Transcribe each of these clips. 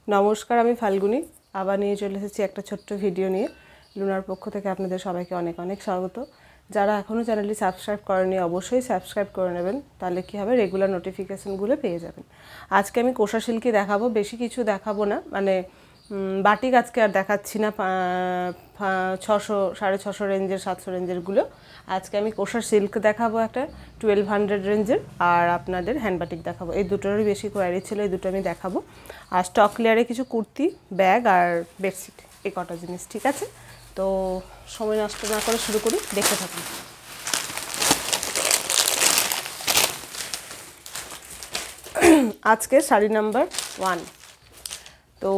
নমস্কার, আমি ফাল্গুনি আবার নিয়ে চলে এসেছি একটা ছোট্ট ভিডিও নিয়ে। লুনার পক্ষ থেকে আপনাদের সবাইকে অনেক অনেক স্বাগত। যারা এখনও চ্যানেলটি সাবস্ক্রাইব করেনি অবশ্যই সাবস্ক্রাইব করে নেবেন, তাহলে কী হবে রেগুলার নোটিফিকেশানগুলো পেয়ে যাবেন। আজকে আমি কোষা সিল্কি দেখাবো, বেশি কিছু দেখাবো না, মানে বাটিক আজকে আর দেখাচ্ছি না 600 650 রেঞ্জের 700 রেঞ্জেরগুলো। আজকে আমি কোষা সিল্ক দেখাবো একটা 1200 রেঞ্জের, আর আপনাদের হ্যান্ড বাটিক দেখাবো। এই দুটোরই বেশি কোয়ারি ছিল, এই দুটো আমি দেখাবো। আর স্টক ক্লিয়ারে কিছু কুর্তি, ব্যাগ আর বেডশিট, এই কটা জিনিস। ঠিক আছে, তো সময় নষ্ট না করে শুরু করি, দেখতে থাকুন। আজকে শাড়ি নাম্বার 1। তো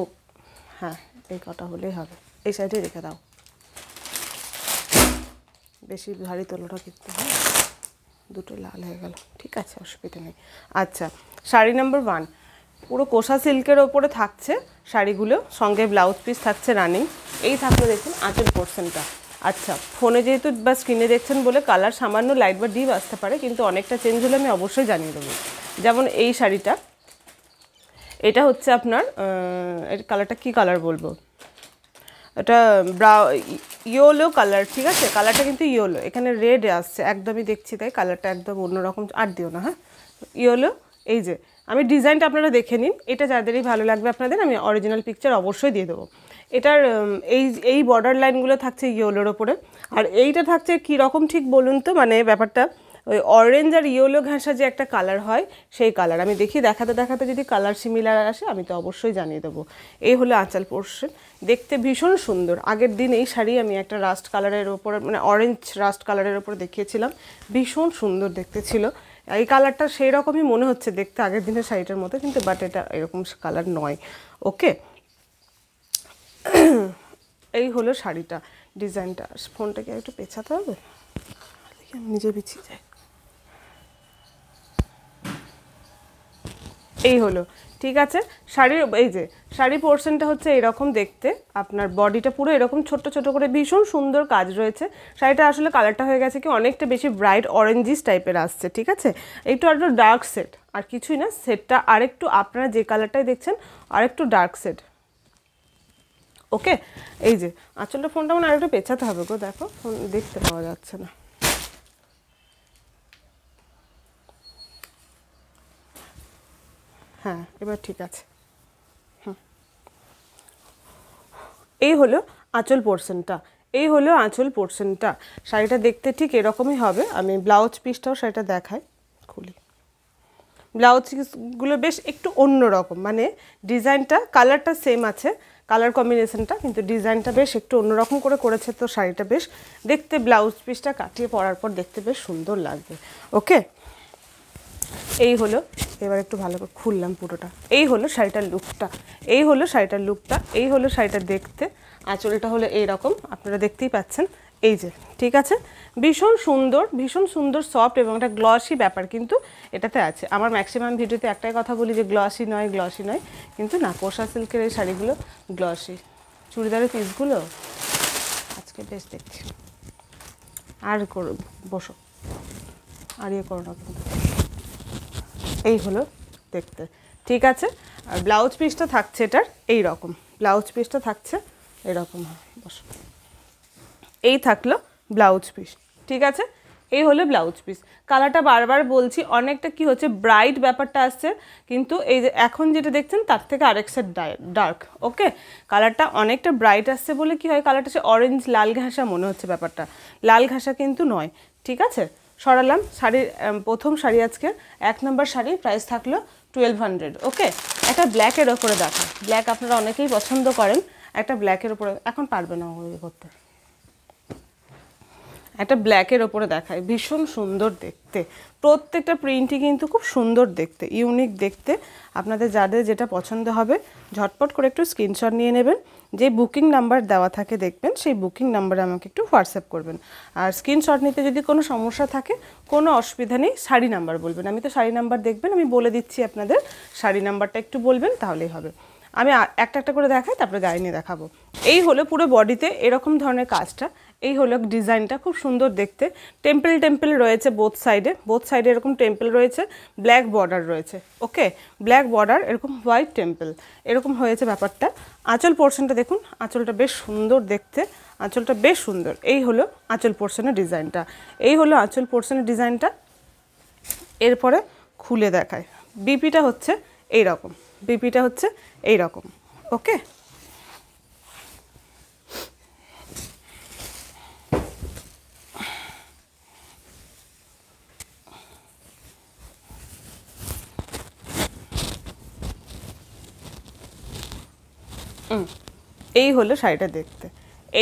হ্যাঁ, এই কটা হলেই হবে, এই সাইডে রেখে দাও, বেশি ভারী তোলাটা কিন্তু হয়, দুটো লাল হয়ে গেল। ঠিক আছে, অসুবিধা নেই। আচ্ছা, শাড়ি নাম্বার 1 পুরো কোষা সিল্কের ওপরে থাকছে শাড়িগুলো, সঙ্গে ব্লাউজ পিস থাকছে রানিং। এই থাকলো দেখুন আঁচল পোর্শনটা। আচ্ছা, ফোনে যেহেতু বা স্ক্রিনে দেখছেন বলে কালার সামান্য লাইট বা ডিপ আসতে পারে, কিন্তু অনেকটা চেঞ্জ হলে আমি অবশ্যই জানিয়ে দেবো। যেমন এই শাড়িটা, এটা হচ্ছে আপনার এর কালারটা কী কালার বলবো, এটা ইয়েলো কালার। ঠিক আছে, কালারটা কিন্তু ইয়েলো, এখানে রেড আসছে, একদমই দেখছি তাই কালারটা একদম অন্যরকম। আর দিও না, হ্যাঁ, ইয়েলো। এই যে আমি ডিজাইনটা আপনারা দেখে নিন, এটা যাদেরই ভালো লাগবে আপনাদের আমি অরিজিনাল পিকচার অবশ্যই দিয়ে দেবো। এটার এই বর্ডার লাইনগুলো থাকছে ইয়েলোর ওপরে, আর এইটা থাকছে কীরকম ঠিক বলুন তো, মানে ব্যাপারটা ওই অরেঞ্জ আর ইয়েলো ঘাসা যে একটা কালার হয় সেই কালার। আমি দেখি দেখাতে দেখাতে যদি কালার সিমিলার আসে আমি তো অবশ্যই জানিয়ে দেবো। এই হলো আঁচল পোর্শন, দেখতে ভীষণ সুন্দর। আগের দিন এই শাড়ি আমি একটা রাস্ট কালারের ওপরে, মানে অরেঞ্জ রাস্ট কালারের ওপরে দেখিয়েছিলাম, ভীষণ সুন্দর দেখতে ছিল। এই কালারটা সেই রকমই মনে হচ্ছে দেখতে আগের দিনের শাড়িটার মতো, কিন্তু বাট এটা এরকম কালার নয়। ওকে, এই হলো শাড়িটা, ডিজাইনটা। ফোনটাকে একটু পেছাতে হবে, আমি নিজে পিছিয়ে যাই। এই হলো, ঠিক আছে শাড়ির। এই যে শাড়ি পোর্শনটা হচ্ছে এরকম দেখতে, আপনার বডিটা পুরো এরকম ছোট ছোট করে ভীষণ সুন্দর কাজ রয়েছে। শাড়িটা আসলে কালারটা হয়ে গেছে কি অনেকটা বেশি ব্রাইট অরেঞ্জিস টাইপের আসছে। ঠিক আছে, একটু আরেকটু ডার্ক সেট, আর কিছুই না, সেটটা আরেকটু আপনারা যে কালারটাই দেখছেন আরেকটু ডার্ক সেট। ওকে, এই যে আঁচলটা, ফোনটা মানে আরেকটু পেছাতে হবে গো, দেখো ফোন দেখতে পাওয়া যাচ্ছে না। হ্যাঁ, এবার ঠিক আছে। এই হলো আঁচল পোর্শনটা, এই হলো আঁচল পোর্শনটা। শাড়িটা দেখতে ঠিক এরকমই হবে। আমি ব্লাউজ পিসটাও শাড়িটা দেখাই, খুলি। ব্লাউজ পিসগুলো বেশ একটু অন্য রকম, মানে ডিজাইনটা কালারটা সেম আছে, কালার কম্বিনেশনটা, কিন্তু ডিজাইনটা বেশ একটু অন্যরকম করে করেছে। তো শাড়িটা বেশ দেখতে, ব্লাউজ পিসটা কাটিয়ে পরার পর দেখতে বেশ সুন্দর লাগবে। ওকে, এই হলো, এবার একটু ভালো করে খুললাম পুরোটা। এই হলো শাড়িটার লুকটা, এই হলো শাড়িটার লুকটা, এই হলো শাড়িটা দেখতে। আঁচলটা হলো এইরকম, আপনারা দেখতেই পাচ্ছেন। এই যে, ঠিক আছে, ভীষণ সুন্দর, ভীষণ সুন্দর সফট এবং একটা গ্লসি ব্যাপার কিন্তু এটাতে আছে। আমার ম্যাক্সিমাম ভিডিওতে একটাই কথা বলি যে গ্লসি নয়, গ্লসি নয়, কিন্তু না, কোষা সিল্কের এই শাড়িগুলো গ্লসি। চুড়িদারের পিসগুলো আজকে বেশ দেখছি। আর করো, বসো, আর ইয়ে করো না কিন্তু। এই হলো দেখতে, ঠিক আছে। আর ব্লাউজ পিসটা থাকছে এটার এই রকম, ব্লাউজ পিসটা থাকছে এরকম। বস, এই থাকলো ব্লাউজ পিস, ঠিক আছে। এই হলো ব্লাউজ পিস। কালারটা বারবার বলছি অনেকটা কি হচ্ছে ব্রাইট ব্যাপারটা আসছে, কিন্তু এই যে এখন যেটা দেখছেন তার থেকে আরেক সেট ডার্ক। ওকে, কালারটা অনেকটা ব্রাইট আসছে বলে কি হয়, কালারটা সে অরেঞ্জ লাল ঘাসা মনে হচ্ছে, ব্যাপারটা লাল ঘাসা কিন্তু নয়। ঠিক আছে, সরালাম। শাড়ির প্রথম শাড়ি আজকে 1 নম্বর শাড়ি, প্রাইস থাকলো 1200। ওকে, একটা ব্ল্যাকের ওপরে দেখা, ব্ল্যাক আপনারা অনেকেই পছন্দ করেন, একটা ব্ল্যাকের ওপরে এখন পারবে না ওই করতে, একটা ব্ল্যাকের ওপরে দেখায়, ভীষণ সুন্দর দেখতে। প্রত্যেকটা প্রিন্টই কিন্তু খুব সুন্দর দেখতে, ইউনিক দেখতে। আপনাদের যাদের যেটা পছন্দ হবে ঝটপট করে একটু স্ক্রিনশট নিয়ে নেবেন। যে বুকিং নাম্বার দেওয়া থাকে দেখবেন, সেই বুকিং নাম্বারে আমাকে একটু হোয়াটসঅ্যাপ করবেন। আর স্ক্রিনশট নিতে যদি কোনো সমস্যা থাকে কোনো অসুবিধা নেই, শাড়ি নাম্বার বলবেন। আমি তো শাড়ি নাম্বার দেখবেন, আমি বলে দিচ্ছি আপনাদের, শাড়ি নাম্বারটা একটু বলবেন তাহলেই হবে। আমি একটা একটা করে দেখাই, তারপরে গায়ে নিয়ে দেখাবো। এই হলো পুরো বডিতে এরকম ধরনের কাজটা, এই হলো ডিজাইনটা, খুব সুন্দর দেখতে। টেম্পল টেম্পল রয়েছে বোথ সাইডে এরকম টেম্পল রয়েছে, ব্ল্যাক বর্ডার রয়েছে। ওকে, ব্ল্যাক বর্ডার, এরকম হোয়াইট টেম্পল, এরকম হয়েছে ব্যাপারটা। আঁচল পোর্শনটা দেখুন, আঁচলটা বেশ সুন্দর দেখতে, আঁচলটা বেশ সুন্দর। এই হলো আঁচল পোর্শনের ডিজাইনটা, এই হলো আঁচল পোর্শনের ডিজাইনটা। এরপরে খুলে দেখায়। বিপিটা হচ্ছে এই রকম, বিপিটা হচ্ছে এই রকম। ওকে, এই হলো শাড়িটা দেখতে,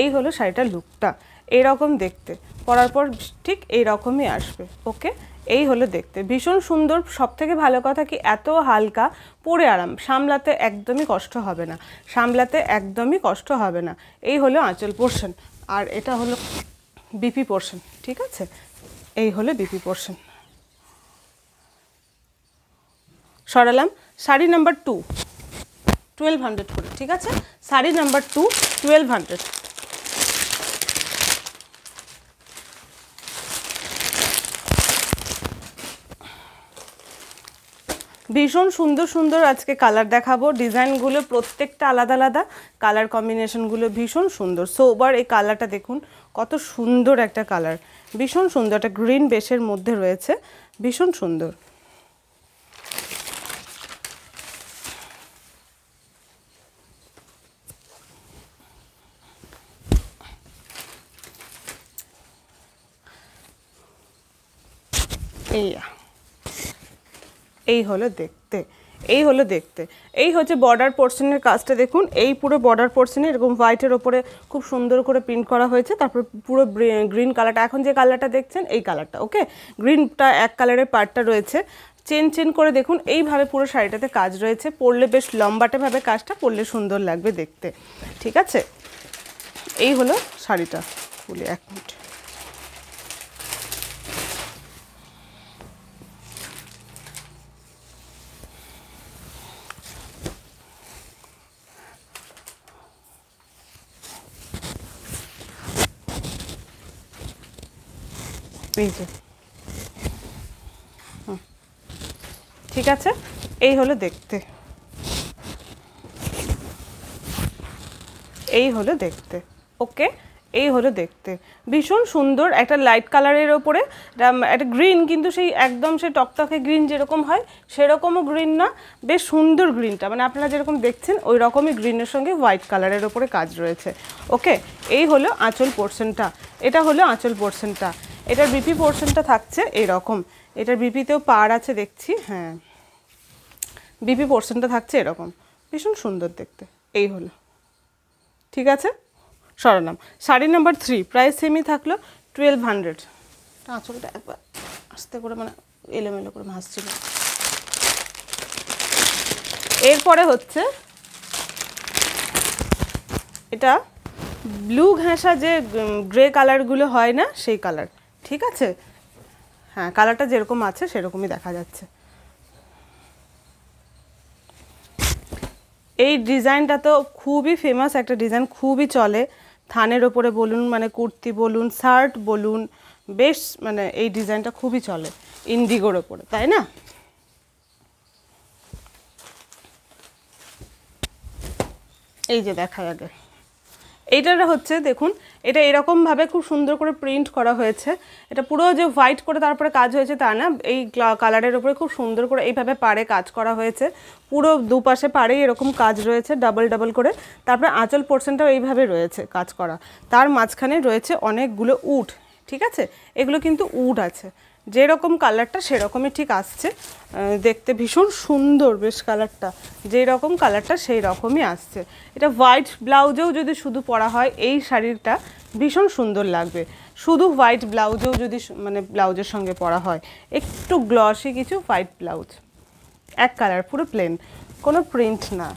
এই হলো শাড়িটার লুকটা, এইরকম দেখতে, পরার পর ঠিক এই রকমই আসবে। ওকে, এই হলো দেখতে, ভীষণ সুন্দর। সবথেকে ভালো কথা কি, এত হালকা, পরে আরাম, সামলাতে একদমই কষ্ট হবে না, সামলাতে একদমই কষ্ট হবে না। এই হলো আঁচল পোর্শন, আর এটা হলো বিপি পোর্শন। ঠিক আছে, এই হলো বিপি পোর্শন। সরালাম। শাড়ি নাম্বার 2 1200 করে। ঠিক আছে, শাড়ি নাম্বার 2 1200। ভীষণ সুন্দর সুন্দর আজকে কালার দেখাবো, ডিজাইনগুলো প্রত্যেকটা আলাদা আলাদা, কালার কম্বিনেশনগুলো ভীষণ সুন্দর। সোবার এই কালারটা দেখুন, কত সুন্দর একটা কালার, ভীষণ সুন্দর, একটা গ্রিন বেসের মধ্যে রয়েছে, ভীষণ সুন্দর। এই হলো দেখতে, এই হলো দেখতে। এই হচ্ছে বর্ডার পোর্শনের কাজটা দেখুন, এই পুরো বর্ডার পোর্শনে এরকম হোয়াইটের ওপরে খুব সুন্দর করে প্রিন্ট করা হয়েছে। তারপর পুরো গ্রিন কালারটা, এখন যে কালারটা দেখছেন এই কালারটা। ওকে, গ্রিনটা এক কালারের পার্টটা রয়েছে, চেন চেন করে দেখুন, এইভাবে পুরো শাড়িটাতে কাজ রয়েছে। পরলে বেশ লম্বাটেভাবে কাজটা, পরলে সুন্দর লাগবে দেখতে। ঠিক আছে, এই হলো শাড়িটা। খুলে এক মিনিট, এই যে, ঠিক আছে, এই হলো দেখতে, এই হলো দেখতে। ওকে, এই হলো দেখতে, ভীষণ সুন্দর একটা লাইট কালারের ওপরে একটা গ্রিন, কিন্তু সেই একদম সেই টকটকে গ্রিন যেরকম হয় সেরকমও গ্রিন না, বেশ সুন্দর গ্রিনটা, মানে আপনারা যেরকম দেখছেন ওই রকমই গ্রিনের সঙ্গে হোয়াইট কালারের ওপরে কাজ রয়েছে। ওকে, এই হলো আঁচল পোর্শনটা, এটা হলো আঁচল পোর্শনটা। এটার বিপি পোর্শনটা থাকছে এরকম, এটার বিপিতেও পাড় আছে দেখছি, হ্যাঁ, বিপি পোর্শনটা থাকছে এরকম, ভীষণ সুন্দর দেখতে। এই হলো, ঠিক আছে, সরালাম। শাড়ি নাম্বার 3 প্রাইস সেমই থাকলো 1200। আঁচলটা একবার আস্তে করে, মানে এলোমেলো করে ভাসছিল। এরপরে হচ্ছে এটা ব্লু ঘেঁষা, যে গ্রে কালারগুলো হয় না সেই কালার। ঠিক আছে, হ্যাঁ, কালারটা যেরকম আছে সেরকমই দেখা যাচ্ছে। এই ডিজাইনটা তো খুবই ফেমাস একটা ডিজাইন, খুবই চলে, থানের ওপরে বলুন, মানে কুর্তি বলুন, শার্ট বলুন, বেশ মানে এই ডিজাইনটা খুবই চলে ইন্ডিগোর ওপরে, তাই না? এই যে দেখায় আগে, এইটা হচ্ছে দেখুন, এটা এরকমভাবে খুব সুন্দর করে প্রিন্ট করা হয়েছে। এটা পুরো যে হোয়াইট করে তারপরে কাজ হয়েছে তা না, এই কালারের উপরে খুব সুন্দর করে এইভাবে পাড়ে কাজ করা হয়েছে, পুরো দুপাশে পাড়েই এরকম কাজ রয়েছে ডাবল ডাবল করে। তারপরে আঁচল পোর্শনটাও এইভাবে রয়েছে কাজ করা, তার মাঝখানে রয়েছে অনেকগুলো উড। ঠিক আছে, এগুলো কিন্তু উড আছে, যেরকম কালারটা সেরকমই ঠিক আসছে, দেখতে ভীষণ সুন্দর বেশ কালারটা, যেই রকম কালারটা সেই রকমই আসছে। এটা হোয়াইট ব্লাউজেও যদি শুধু পরা হয় এই শাড়িটা ভীষণ সুন্দর লাগবে, শুধু হোয়াইট ব্লাউজেও যদি মানে ব্লাউজের সঙ্গে পরা হয়, একটু গ্লসি কিছু হোয়াইট ব্লাউজ, এক কালার, পুরো প্লেন, কোনো প্রিন্ট না।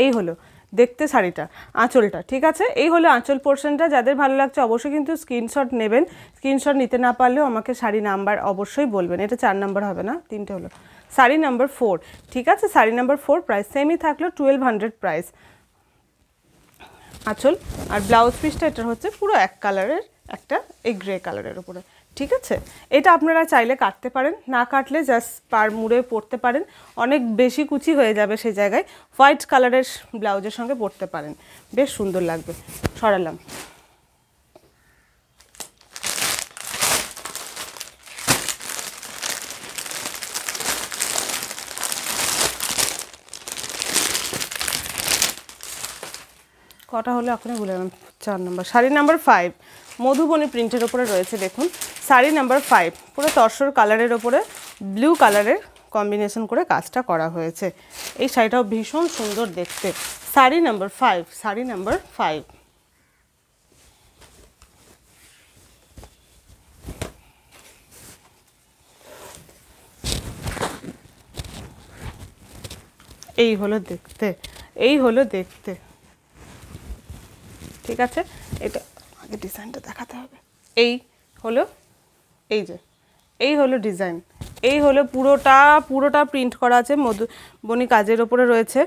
এই হলো দেখতে শাড়িটা, আঁচলটা। ঠিক আছে, এই হলো আঁচল পোর্শনটা। যাদের ভালো লাগছে অবশ্যই কিন্তু স্ক্রিনশট নেবেন, স্ক্রিনশট নিতে না পারলেও আমাকে শাড়ি নাম্বার অবশ্যই বলবেন। এটা 4 নাম্বার হবে না, 3টে হলো, শাড়ি নাম্বার 4, ঠিক আছে। শাড়ি নাম্বার 4 প্রাইস সেমই থাকলো 1200 প্রাইস। আঁচল আর ব্লাউজ পিসটা এটা হচ্ছে পুরো এক কালারের, একটা এই গ্রে কালারের উপরে, ঠিক আছে। এটা আপনারা চাইলে কাটতে পারেন, না কাটলে জাস্ট পার মুড়ে পরতে পারেন, অনেক বেশি কুচি হয়ে যাবে সেই জায়গায় হোয়াইট কালারের ব্লাউজের সঙ্গে পরতে পারেন, বেশ সুন্দর লাগবে। সরালাম। কটা হলো এখনই ভুলে গেলাম, 4 নম্বর। শাড়ি নাম্বার 5 মধুবনী প্রিন্টের ওপরে রয়েছে, দেখুন শাড়ি নাম্বার 5 পুরো তসর কালারের ওপরে ব্লু কালারের কম্বিনেশন করে কাজটা করা হয়েছে। এই শাড়িটাও ভীষণ সুন্দর দেখতে। Sari number 5, sari number 5। এই হলো দেখতে, এই হলো দেখতে, ঠিক আছে। এটা আগে ডিজাইনটা দেখাতে হবে। এই হলো, এই যে এই হলো ডিজাইন, এই হলো পুরোটা প্রিন্ট করা আছে, মধুবনী কাজের ওপরে রয়েছে।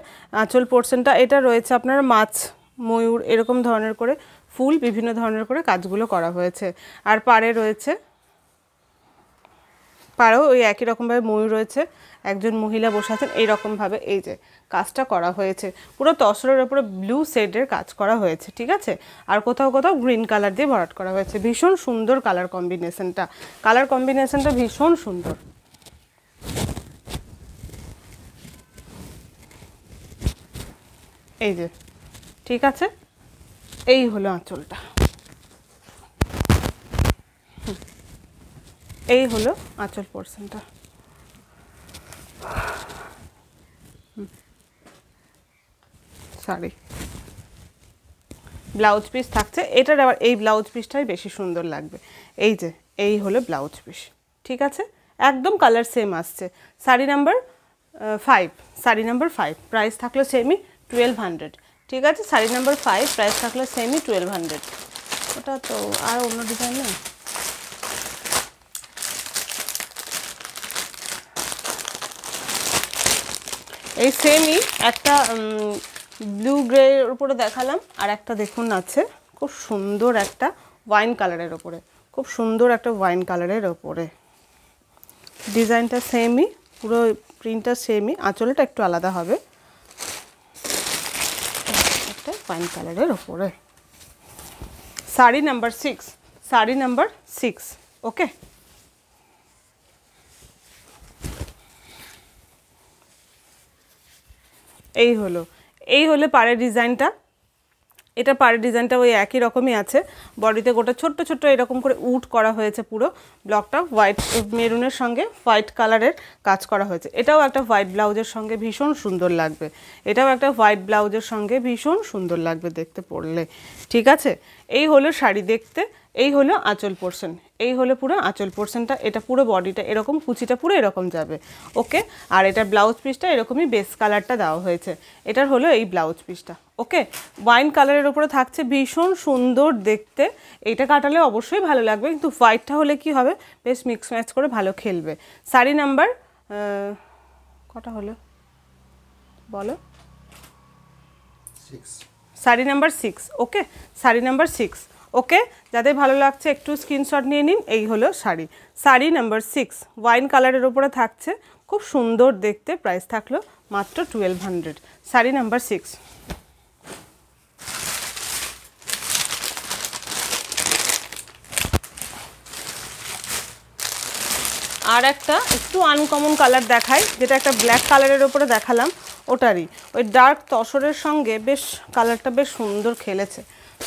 আঁচল পোর্শনটা এটা রয়েছে আপনার মাছ, ময়ূর এরকম ধরনের করে ফুল, বিভিন্ন ধরনের করে কাজগুলো করা হয়েছে। আর পাড়ে রয়েছে, পাড়েও ওই একই রকমভাবে ময়ূর রয়েছে, একজন মহিলা বসে আছেন এইরকমভাবে। এই যে কাজটা করা হয়েছে পুরো তসরের ওপরে ব্লু শেডের কাজ করা হয়েছে, ঠিক আছে। আর কোথাও কোথাও গ্রিন কালার দিয়ে ভরাট করা হয়েছে। ভীষণ সুন্দর কালার কম্বিনেশনটা, কালার কম্বিনেশনটা ভীষণ সুন্দর। এই যে, ঠিক আছে। এই হলো আঁচলটা, এই হলো আঁচল পোর্শনটা। শাড়ি ব্লাউজ পিস থাকছে, এটার আবার এই ব্লাউজ পিসটাই বেশি সুন্দর লাগবে। এই যে এই হলো ব্লাউজ পিস, ঠিক আছে, একদম কালার সেম আসছে। Sari number 5, sari number 5 price থাকলো সেমি 1200, ঠিক আছে। শাড়ি নাম্বার 5 প্রাইস থাকলো সেমি 1200। ওটা তো আর অন্য ডিজাইন নেই। এই সেমই একটা ব্লু গ্রের উপরে দেখালাম, আর একটা দেখুন আছে খুব সুন্দর একটা ওয়াইন কালারের ওপরে, খুব সুন্দর একটা ওয়াইন কালারের ওপরে। ডিজাইনটা সেমই, পুরো প্রিন্টটা সেমই, আঁচলটা একটু আলাদা হবে। একটা ওয়াইন কালারের ওপরে। শাড়ি নাম্বার 6, শাড়ি নাম্বার 6, ওকে। এই হলো পাড়ের ডিজাইনটা। এটা পাড়ের ডিজাইনটা ওই একই রকমই আছে, বডিতে গোটা ছোট্ট ছোট্ট এরকম করে উড করা হয়েছে, পুরো ব্লকটা হোয়াইট মেরুনের সঙ্গে হোয়াইট কালারের কাজ করা হয়েছে। এটাও একটা হোয়াইট ব্লাউজের সঙ্গে ভীষণ সুন্দর লাগবে, এটাও একটা হোয়াইট ব্লাউজের সঙ্গে ভীষণ সুন্দর লাগবে দেখতে পরলে, ঠিক আছে। এই হলো শাড়ি দেখতে, এই হলো আঁচল পোর্শন, এই হলো পুরো আঁচল পোর্শনটা। এটা পুরো বডিটা এরকম, কুচিটা পুরো এরকম যাবে, ওকে। আর এটার ব্লাউজ পিসটা এরকমই বেস কালারটা দেওয়া হয়েছে, এটার হলো এই ব্লাউজ পিসটা, ওকে। ওয়াইন কালারের উপরে থাকছে, ভীষণ সুন্দর দেখতে। এইটা কাটালে অবশ্যই ভালো লাগবে, কিন্তু হোয়াইটটা হলে কি হবে, বেশ মিক্স ম্যাচ করে ভালো খেলবে। শাড়ি নাম্বার কটা হলো বলো? 6, শাড়ি নাম্বার 6, ওকে। শাড়ি নাম্বার 6, ওকে। যাদের ভালো লাগছে একটু স্ক্রিনশট নিয়ে নিন। এই হলো শাড়ি, শাড়ি নাম্বার 6 ওয়াইন কালারের উপরে থাকছে, খুব সুন্দর দেখতে। প্রাইস থাকলো মাত্র 1200, শাড়ি নাম্বার 6। আর একটা একটু আনকমন কালার দেখাই, যেটা একটা ব্ল্যাক কালারের ওপরে দেখালাম, ওটারই ওই ডার্ক তসরের সঙ্গে বেশ কালারটা বেশ সুন্দর খেলেছে,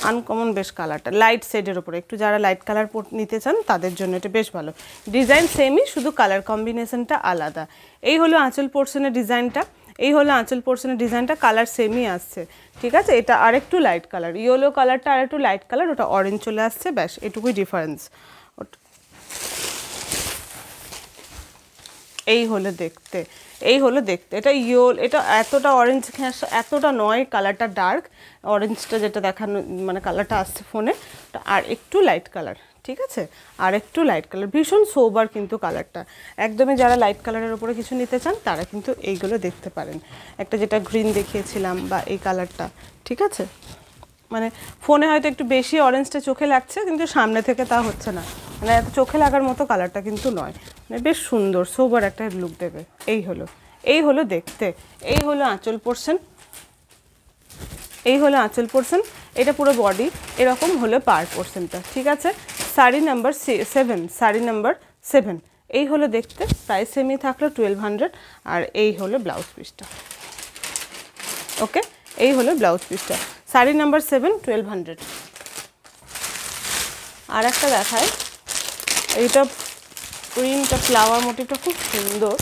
আনকমন বেশ কালারটা, লাইট শেডের ওপরে। একটু যারা লাইট কালার নিতে চান তাদের জন্য এটা বেশ ভালো। ডিজাইন সেমই, শুধু কালার কম্বিনেশনটা আলাদা। এই হলো আঁচল পোর্শনের ডিজাইনটা, এই হলো আঁচল পোর্শনের ডিজাইনটা, কালার সেমই আসছে, ঠিক আছে। এটা আরেকটু লাইট কালার, ইয়েলো কালারটা আরেকটু লাইট কালার, ওটা অরেঞ্জ চলে আসছে, ব্যাস এটুকুই ডিফারেন্স। এই হলো দেখতে, এই হলো দেখতে। এটা এটা এতটা অরেঞ্জ এতটা নয়, কালারটা ডার্ক অরেঞ্জটা যেটা দেখানো মানে কালারটা আসছে ফোনে, আর একটু লাইট কালার, ঠিক আছে, আর একটু লাইট কালার, ভীষণ সোবার কিন্তু কালারটা একদমই। যারা লাইট কালারের উপরে কিছু নিতে চান তারা কিন্তু এইগুলো দেখতে পারেন। একটা যেটা গ্রিন দেখিয়েছিলাম বা এই কালারটা, ঠিক আছে, মানে ফোনে হয়তো একটু বেশি অরেঞ্জটা চোখে লাগছে, কিন্তু সামনে থেকে তা হচ্ছে না, মানে এত চোখে লাগার মতো কালারটা কিন্তু নয়, মানে বেশ সুন্দর সোবার একটা লুক দেবে। এই হলো দেখতে, এই হলো আঁচল পোর্শন, এই হলো আঁচল পোর্শন, এটা পুরো বডি, এরকম হলো পার পোর্শনটা, ঠিক আছে। শাড়ি নাম্বার 7, শাড়ি নাম্বার 7, এই হলো দেখতে, প্রাইস সেমই থাকলো 1200, আর এই হলো ব্লাউজ পিসটা। ওকে, এই হলো ব্লাউজ পিসটা, শাড়ি নাম্বার 7, 1200। আর একটা দেখায়, এইটা প্রিন্টটা ফ্লাওয়ার মোটিভটা খুব সুন্দর,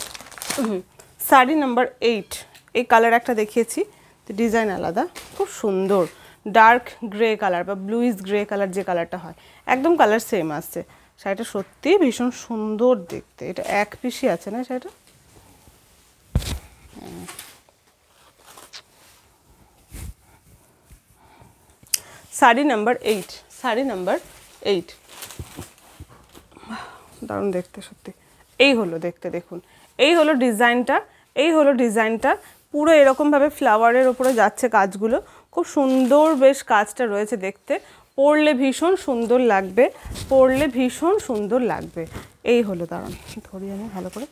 শাড়ি নাম্বার 8, এই কালার একটা দেখিয়েছি, ডিজাইন আলাদা, খুব সুন্দর ডার্ক গ্রে কালার বা ব্লুইশ গ্রে কালার, যে কালারটা হয় একদম কালার সেম আসছে। শাড়িটা সত্যি ভীষণ সুন্দর দেখতে, এটা এক পিসই আছে না শাড়িটা। শাড়ি নাম্বার 8, শাড়ি নাম্বার 8, দারুণ দেখতে সত্যি। এই হলো দেখতে, দেখুন এই হলো ডিজাইনটা, এই হলো ডিজাইনটা, পুরো এরকমভাবে ফ্লাওয়ারের ওপরে যাচ্ছে কাজগুলো, খুব সুন্দর বেশ কাজটা রয়েছে দেখতে, পরলে ভীষণ সুন্দর লাগবে, পরলে ভীষণ সুন্দর লাগবে। এই হলো, দাঁড়ান ধরি আমি ভালো করে,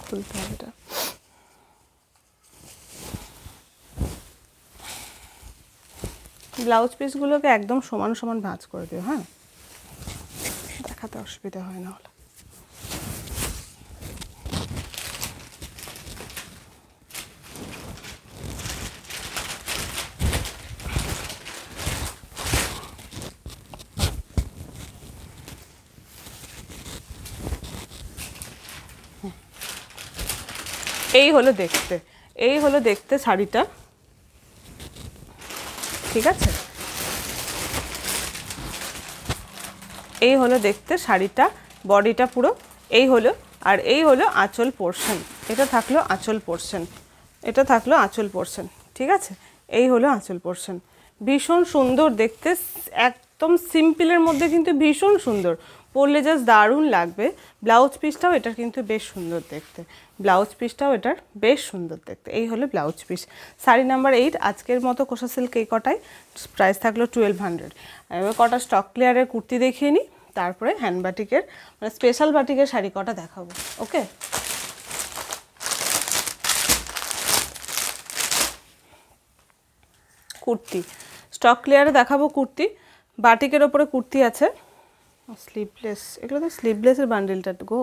খুলতে হবে এটা। ব্লাউজ পিসগুলোকে একদম সমান সমান ভাঁজ করে দিও, হ্যাঁ, দেখাতে অসুবিধা হয় না হলে। এই হলো দেখতে, এই হলো দেখতে শাড়িটা, ঠিক আছে, এই হলো দেখতে শাড়িটা, বডিটা পুরো এই হলো, আর এই হলো আঁচল পোর্শন, এটা থাকলো আঁচল পোর্শন, এটা থাকলো আঁচল পোর্শন, ঠিক আছে, এই হলো আঁচল পোর্শন, ভীষণ সুন্দর দেখতে, একদম সিম্পলের মধ্যে কিন্তু ভীষণ সুন্দর, পরলে জাস্ট দারুণ লাগবে। ব্লাউজ পিসটাও এটার কিন্তু বেশ সুন্দর দেখতে, ব্লাউজ পিসটাও এটার বেশ সুন্দর দেখতে। এই হলো ব্লাউজ পিস, শাড়ি নাম্বার 8, আজকের মতো কোষা সিল্ক এই কটাই, প্রাইস থাকলো 1200। এবার কটা স্টক ক্লিয়ারের কুর্তি দেখিয়ে নিই, তারপরে হ্যান্ড বাটিকের মানে স্পেশাল বাটিকের শাড়ি কটা দেখাবো। ওকে, কুর্তি স্টক ক্লিয়ারে দেখাবো, কুর্তি বাটিকের ওপরে কুর্তি আছে, স্লিভলেস, এগুলো তো স্লিভলেসের বান্ডিলটা গো,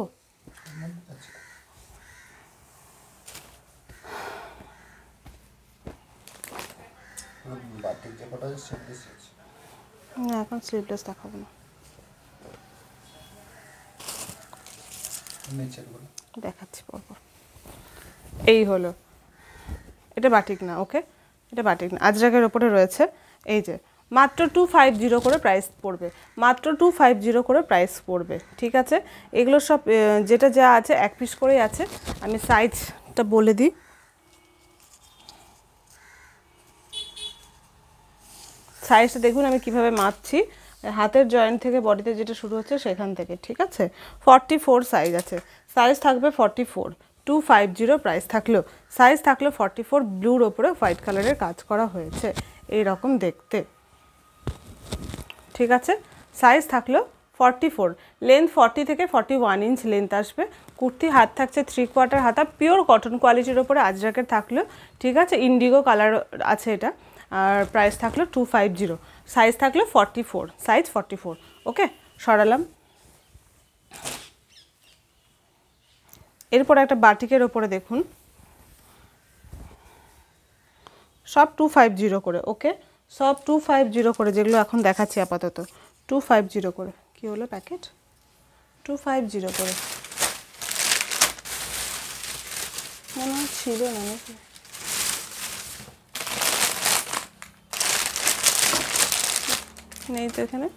না এখন স্লিভলেস দেখাবো না, দেখাচ্ছি পরপর। এই হলো, এটা বাটিক না, ওকে, এটা বাটিক না, আজরাকের ওপরে রয়েছে, এই যে মাত্র 250 করে প্রাইস পড়বে, মাত্র 250 করে প্রাইস পড়বে, ঠিক আছে। এগুলো সব যেটা যা আছে এক পিস করেই আছে, আমি সাইজটা বলে দিই, সাইজটা দেখুন আমি কিভাবে মাপছি, হাতের জয়েন্ট থেকে বডিতে যেটা শুরু হচ্ছে সেখান থেকে, ঠিক আছে, 44 সাইজ আছে, সাইজ থাকবে 44, 250 প্রাইস থাকলো, সাইজ থাকলো 44, ব্লুর ওপরে হোয়াইট কালারের কাজ করা হয়েছে এই রকম দেখতে, ঠিক আছে, সাইজ থাকলো 44, লেন্থ 40 থেকে 41 ইঞ্চ লেন্থ আসবে, কুর্তি হাত থাকছে 3/4 হাতা, পিওর কটন কোয়ালিটির ওপরে আজরাকের থাকলো, ঠিক আছে, ইন্ডিগো কালার আছে এটা, আর প্রাইস থাকলো 250, সাইজ থাকলো 44, সাইজ 44, ওকে, সরালাম। এরপর একটা বাটিকের ওপরে দেখুন, সব 250 করে, ওকে, সব 250 করে, যেগুলো এখন দেখাচ্ছি আপাতত 250 করে, কি হলো প্যাকেট 250 করে, মনে হয় ছিল না নাকি, নেই তো এখানে,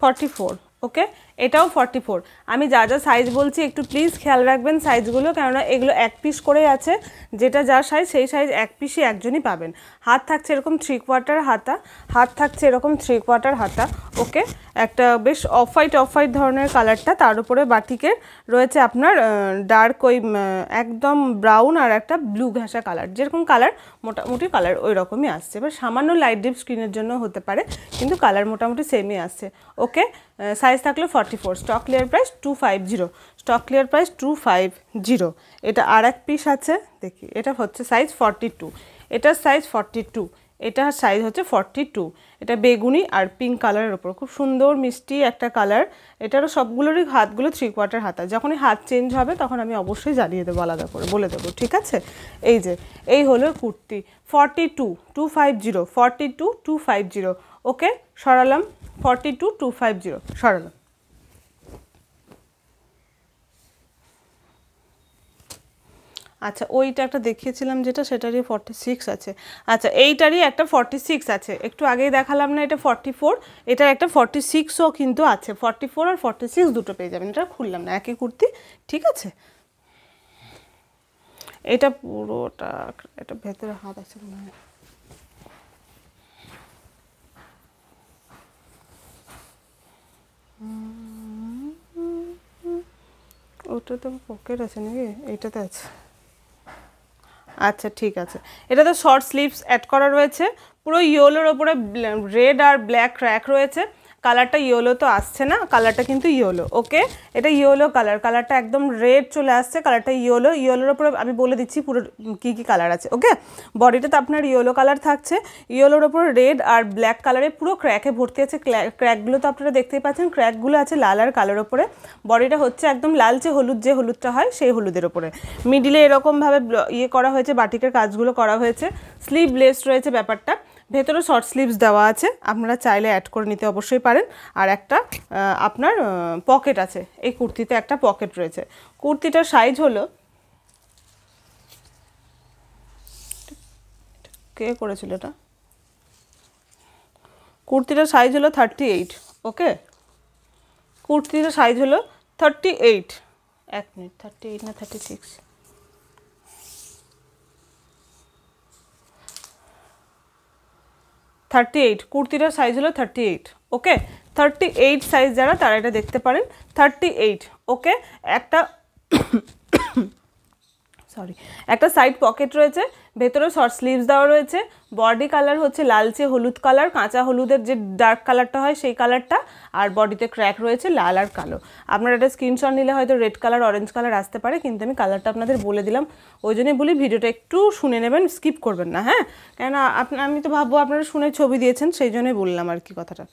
44 ওকে, এটাও 44। আমি যা যা সাইজ বলছি একটু প্লিজ খেয়াল রাখবেন সাইজগুলো, কেননা এগুলো এক পিস করেই আছে, যেটা যার সাইজ সেই সাইজ এক পিসই একজনই পাবেন। হাত থাকছে এরকম 3/4 হাতা, হাত থাকছে এরকম 3/4 হাতা ওকে। একটা বেশ অফ হোয়াইট ধরনের কালারটা, তার উপরে বাটিকের রয়েছে আপনার ডার্ক ওই একদম ব্রাউন আর একটা ব্লু ঘাসা কালার, যেরকম কালার মোটামুটি কালার ওই রকমই আসছে। এবার সামান্য লাইট ডিপ স্ক্রিনের জন্য হতে পারে, কিন্তু কালার মোটামুটি সেমই আসছে ওকে। সাইজ থাকলো 44, stock clear price 250, stock clear price 250। এটা আর এক পিস আছে দেখি, এটা হচ্ছে সাইজ 42, এটার সাইজ 42, এটার সাইজ হচ্ছে 42। এটা বেগুনি আর পিঙ্ক কালারের ওপর খুব সুন্দর মিষ্টি একটা কালার। এটারও সবগুলোরই হাতগুলো 3/4 হাতা, যখনই হাত চেঞ্জ হবে তখন আমি অবশ্যই জানিয়ে দেবো, আলাদা করে বলে দেবো, ঠিক আছে। এই যে এই হলো কুর্তি 42 250, 42 250 ওকে। সরালাম 42 250, সরালাম। আচ্ছা ওইটা একটা দেখিয়েছিলাম যেটা, সেটারই 46 আছে। আচ্ছা এইটারই একটা 46 আছে, একটু আগেই দেখালাম না এটা 44, এটার একটা 46ও কিন্তু আছে, 44 আর 46 দুটো পেয়ে যাবেন। এটা খুললাম না, একই কুর্তি, ঠিক আছে। এটা পুরোটা, এটা ভেতরে হাত আছে মনে হয়, ওটা তো পকেট আছে নাকি, এইটাতে আছে। আচ্ছা ঠিক আছে, এটা তো শর্ট স্লিভস অ্যাড করা রয়েছে, পুরো ইয়েলোর ওপরে রেড আর ব্ল্যাক ক্র্যাক রয়েছে। কালারটা ইয়েলো তো আসছে না, কালারটা কিন্তু ইয়েলো ওকে। এটা ইয়েলো কালার, কালারটা একদম রেড চলে আসছে, কালারটা ইয়েলো। ইয়েলোর ওপরে আমি বলে দিচ্ছি পুরো কী কী কালার আছে ওকে। বডিটা তো আপনার ইয়েলো কালার থাকছে, ইয়েলোর ওপরে রেড আর ব্ল্যাক কালারে পুরো ক্র্যাকে ভর্তি আছে। ক্র্যাকগুলো তো আপনারা দেখতেই পাচ্ছেন, ক্র্যাকগুলো আছে লাল আর কালোর ওপরে। বডিটা হচ্ছে একদম লালচে হলুদ, যে হলুদটা হয় সেই হলুদের ওপরে। মিডিলে এরকমভাবে ইয়ে করা হয়েছে, বাটিকের কাজগুলো করা হয়েছে। স্লিভলেস রয়েছে ব্যাপারটা, ভেতরে শর্ট স্লিভস দেওয়া আছে, আপনারা চাইলে অ্যাড করে নিতে অবশ্যই পারেন। আর একটা আপনার পকেট আছে, এই কুর্তিতে একটা পকেট রয়েছে। কুর্তিটার সাইজ হলো, কে করেছিল এটা, কুর্তিটার সাইজ হলো 38 ওকে। কুর্তিটার সাইজ হলো 38, 1 মিনিট, 38 না 36, 38, কুর্তিটার সাইজ হলো 38 ওকে। 38 সাইজ যারা, তারা এটা দেখতে পারেন, 38 ওকে। একটা সরি, একটা সাইড পকেট রয়েছে, ভেতরে শর্ট স্লিভস দেওয়া রয়েছে। বডি কালার হচ্ছে লালচে হলুদ কালার, কাঁচা হলুদের যে ডার্ক কালারটা হয় সেই কালারটা, আর বডিতে ক্র্যাক রয়েছে লাল আর কালো। আপনারা এটা স্ক্রিনশট নিলে হয়তো রেড কালার অরেঞ্জ কালার আসতে পারে, কিন্তু আমি কালারটা আপনাদের বলে দিলাম, ওই জন্যই বলি ভিডিওটা একটু শুনে নেবেন, স্কিপ করবেন না হ্যাঁ, কেননা আমি তো ভাববো আপনারা শুনে ছবি দিয়েছেন, সেই জন্যই বললাম আর কি কথাটা।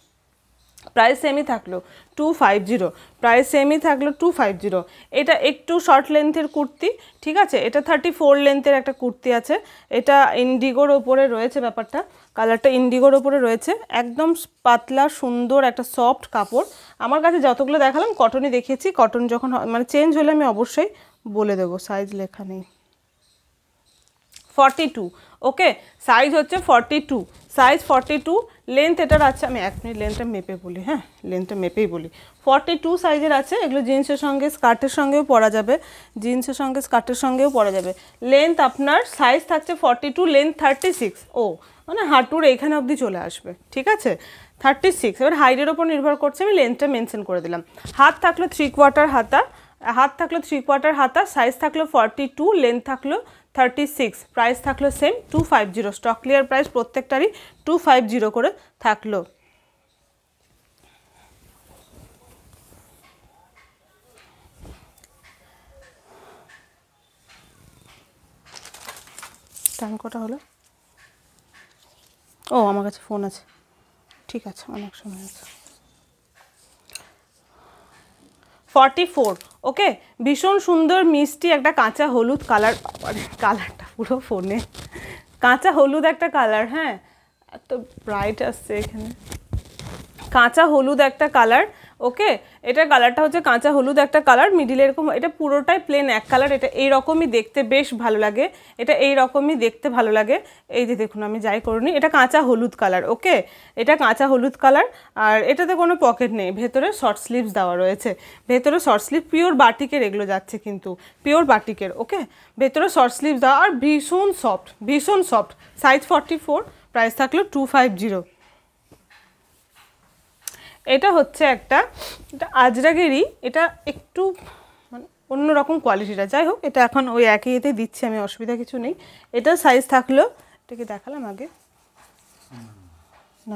প্রাইস সেমই থাকলো 250, প্রাইস সেমই থাকলো 250। এটা একটু শর্ট লেন্থের কুর্তি, ঠিক আছে। এটা 34 লেন্থের একটা কুর্তি আছে, এটা ইন্ডিগোর ওপরে রয়েছে ব্যাপারটা, কালারটা ইন্ডিগোর ওপরে রয়েছে, একদম পাতলা সুন্দর একটা সফট কাপড়। আমার কাছে যতগুলো দেখালাম কটনই দেখিয়েছি, কটন যখন মানে চেঞ্জ হলে আমি অবশ্যই বলে দেবো। সাইজ লেখা নেই, 42 ওকে, সাইজ হচ্ছে 42, সাইজ 42, লেন্থ এটার আছে, আমি 1 মিনিট লেন্থটা মেপে বলি, হ্যাঁ লেন্থটা মেপেই বলি। 42 সাইজের আছে, এগুলো জিন্সের সঙ্গে স্কার্টের সঙ্গেও পরা যাবে, জিন্সের সঙ্গে স্কার্টের সঙ্গেও পরা যাবে। লেন্থ আপনার সাইজ থাকছে 42, লেন্থ 36, ও মানে হাঁটুর এইখানে অবধি চলে আসবে, ঠিক আছে 36। এবার হাইটের ওপর নির্ভর করছে, আমি লেন্থটা মেনশন করে দিলাম। হাত থাকলো 3/4 হাতা, হাত থাকলো 3/4 হাতা, সাইজ থাকলো 42, লেন্থ থাকলো 36, প্রাইস থাকলো সেম 250, স্টক ক্লিয়ার প্রাইস প্রত্যেকটারই 250 করে থাকলো। টাইম কটা হলো? ও আমার কাছে ফোন আছে, ঠিক আছে অনেক সময় আছে। 44 ওকে, ভীষণ সুন্দর মিষ্টি একটা কাঁচা হলুদ কালার, কালারটা পুরো ফোনে, কাঁচা হলুদ একটা কালার, হ্যাঁ এত ব্রাইট আসছে এখানে, কাঁচা হলুদ একটা কালার ওকে, এটা কালারটা হচ্ছে কাঁচা হলুদ একটা কালার, মিডিলে এরকম, এটা পুরোটাই প্লেন এক কালার। এটা এইরকমই দেখতে বেশ ভালো লাগে, এটা এইরকমই দেখতে ভালো লাগে। এই যে দেখুন আমি যাই করিনি, এটা কাঁচা হলুদ কালার। ওকে, এটা কাঁচা হলুদ কালার, আর এটাতে কোনো পকেট নেই, ভেতরে শর্ট স্লিভস দেওয়া রয়েছে, ভেতরে শর্ট স্লিভ, পিওর বাটিকের এগুলো যাচ্ছে কিন্তু, পিওর বাটিকের। ওকে, ভেতরে শর্ট স্লিভস দেওয়া আর ভীষণ সফট, ভীষণ সফট। সাইজ 44, প্রাইস থাকলো 250। এটা হচ্ছে একটা, এটা আজরাগেরই, এটা একটু মানে অন্যরকম কোয়ালিটিটা, যাই হোক এটা এখন ওই একই এতে দিচ্ছি আমি, অসুবিধা কিছু নেই। এটা সাইজ থাকলো, এটাকে দেখালাম আগে না,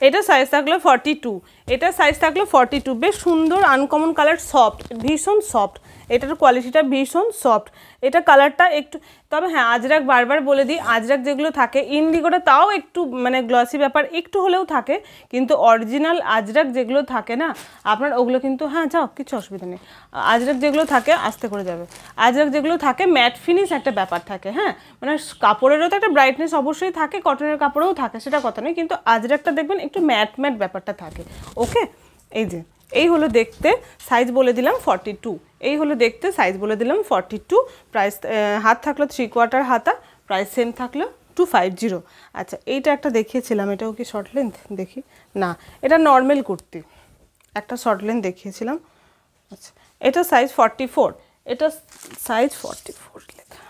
এটা সাইজ থাকলো 42, এটা সাইজ থাকলো 42। বেশ সুন্দর আনকমন কালার, সফট, ভীষণ সফট, এটার কোয়ালিটিটা ভীষণ সফট। এটা কালারটা একটু, তবে হ্যাঁ আজরাক বারবার বলে দিই, আজরাক যেগুলো থাকে ইন্ডিগোটা তাও একটু মানে গ্লসি ব্যাপার একটু হলেও থাকে, কিন্তু অরিজিনাল আজরাক যেগুলো থাকে না আপনার, ওগুলো কিন্তু, হ্যাঁ যাও কিছু অসুবিধা নেই, আজরাক যেগুলো থাকে আস্তে করে যাবে, আজরাক যেগুলো থাকে ম্যাট ফিনিশ একটা ব্যাপার থাকে, হ্যাঁ মানে কাপড়েরও তো একটা ব্রাইটনেস অবশ্যই থাকে, কটনের কাপড়েও থাকে, সেটা কথা নেই, কিন্তু আজরাকটা দেখবেন একটু ম্যাট ম্যাট ব্যাপারটা থাকে। ওকে, এই যে এই হলো দেখতে, সাইজ বলে দিলাম 42, এই হলো দেখতে, সাইজ বলে দিলাম 42, প্রাইস হাত থাকলো 3/4 হাতা, প্রাইস সেম থাকলো 250। আচ্ছা এইটা একটা দেখিয়েছিলাম, এটাও কি শর্ট লেন্থ দেখি, না এটা নর্মাল কুর্তি, একটা শর্ট লেন্থ দেখিয়েছিলাম। আচ্ছা এটা সাইজ 44, এটা সাইজ 44 লেখা,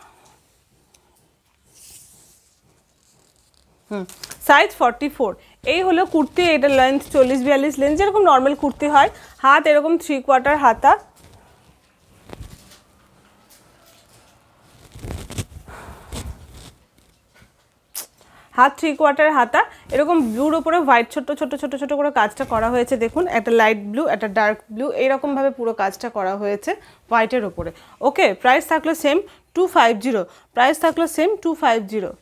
সাইজ 44। এই হলো কুর্তি, এটা লেন্থ 40-42 লেন্থ, যেরকম নর্মাল কুর্তি হয়। হাত এরকম 3/4 হাতা, হাত 3/4 হাতা, এরকম ব্লুর ওপরে হোয়াইট ছোট ছোট ছোট ছোট করে কাজটা করা হয়েছে, দেখুন একটা লাইট ব্লু একটা ডার্ক ব্লু এইরকমভাবে পুরো কাজটা করা হয়েছে হোয়াইটের ওপরে। ওকে, প্রাইস থাকলো সেম 250, প্রাইস থাকলো সেম 250।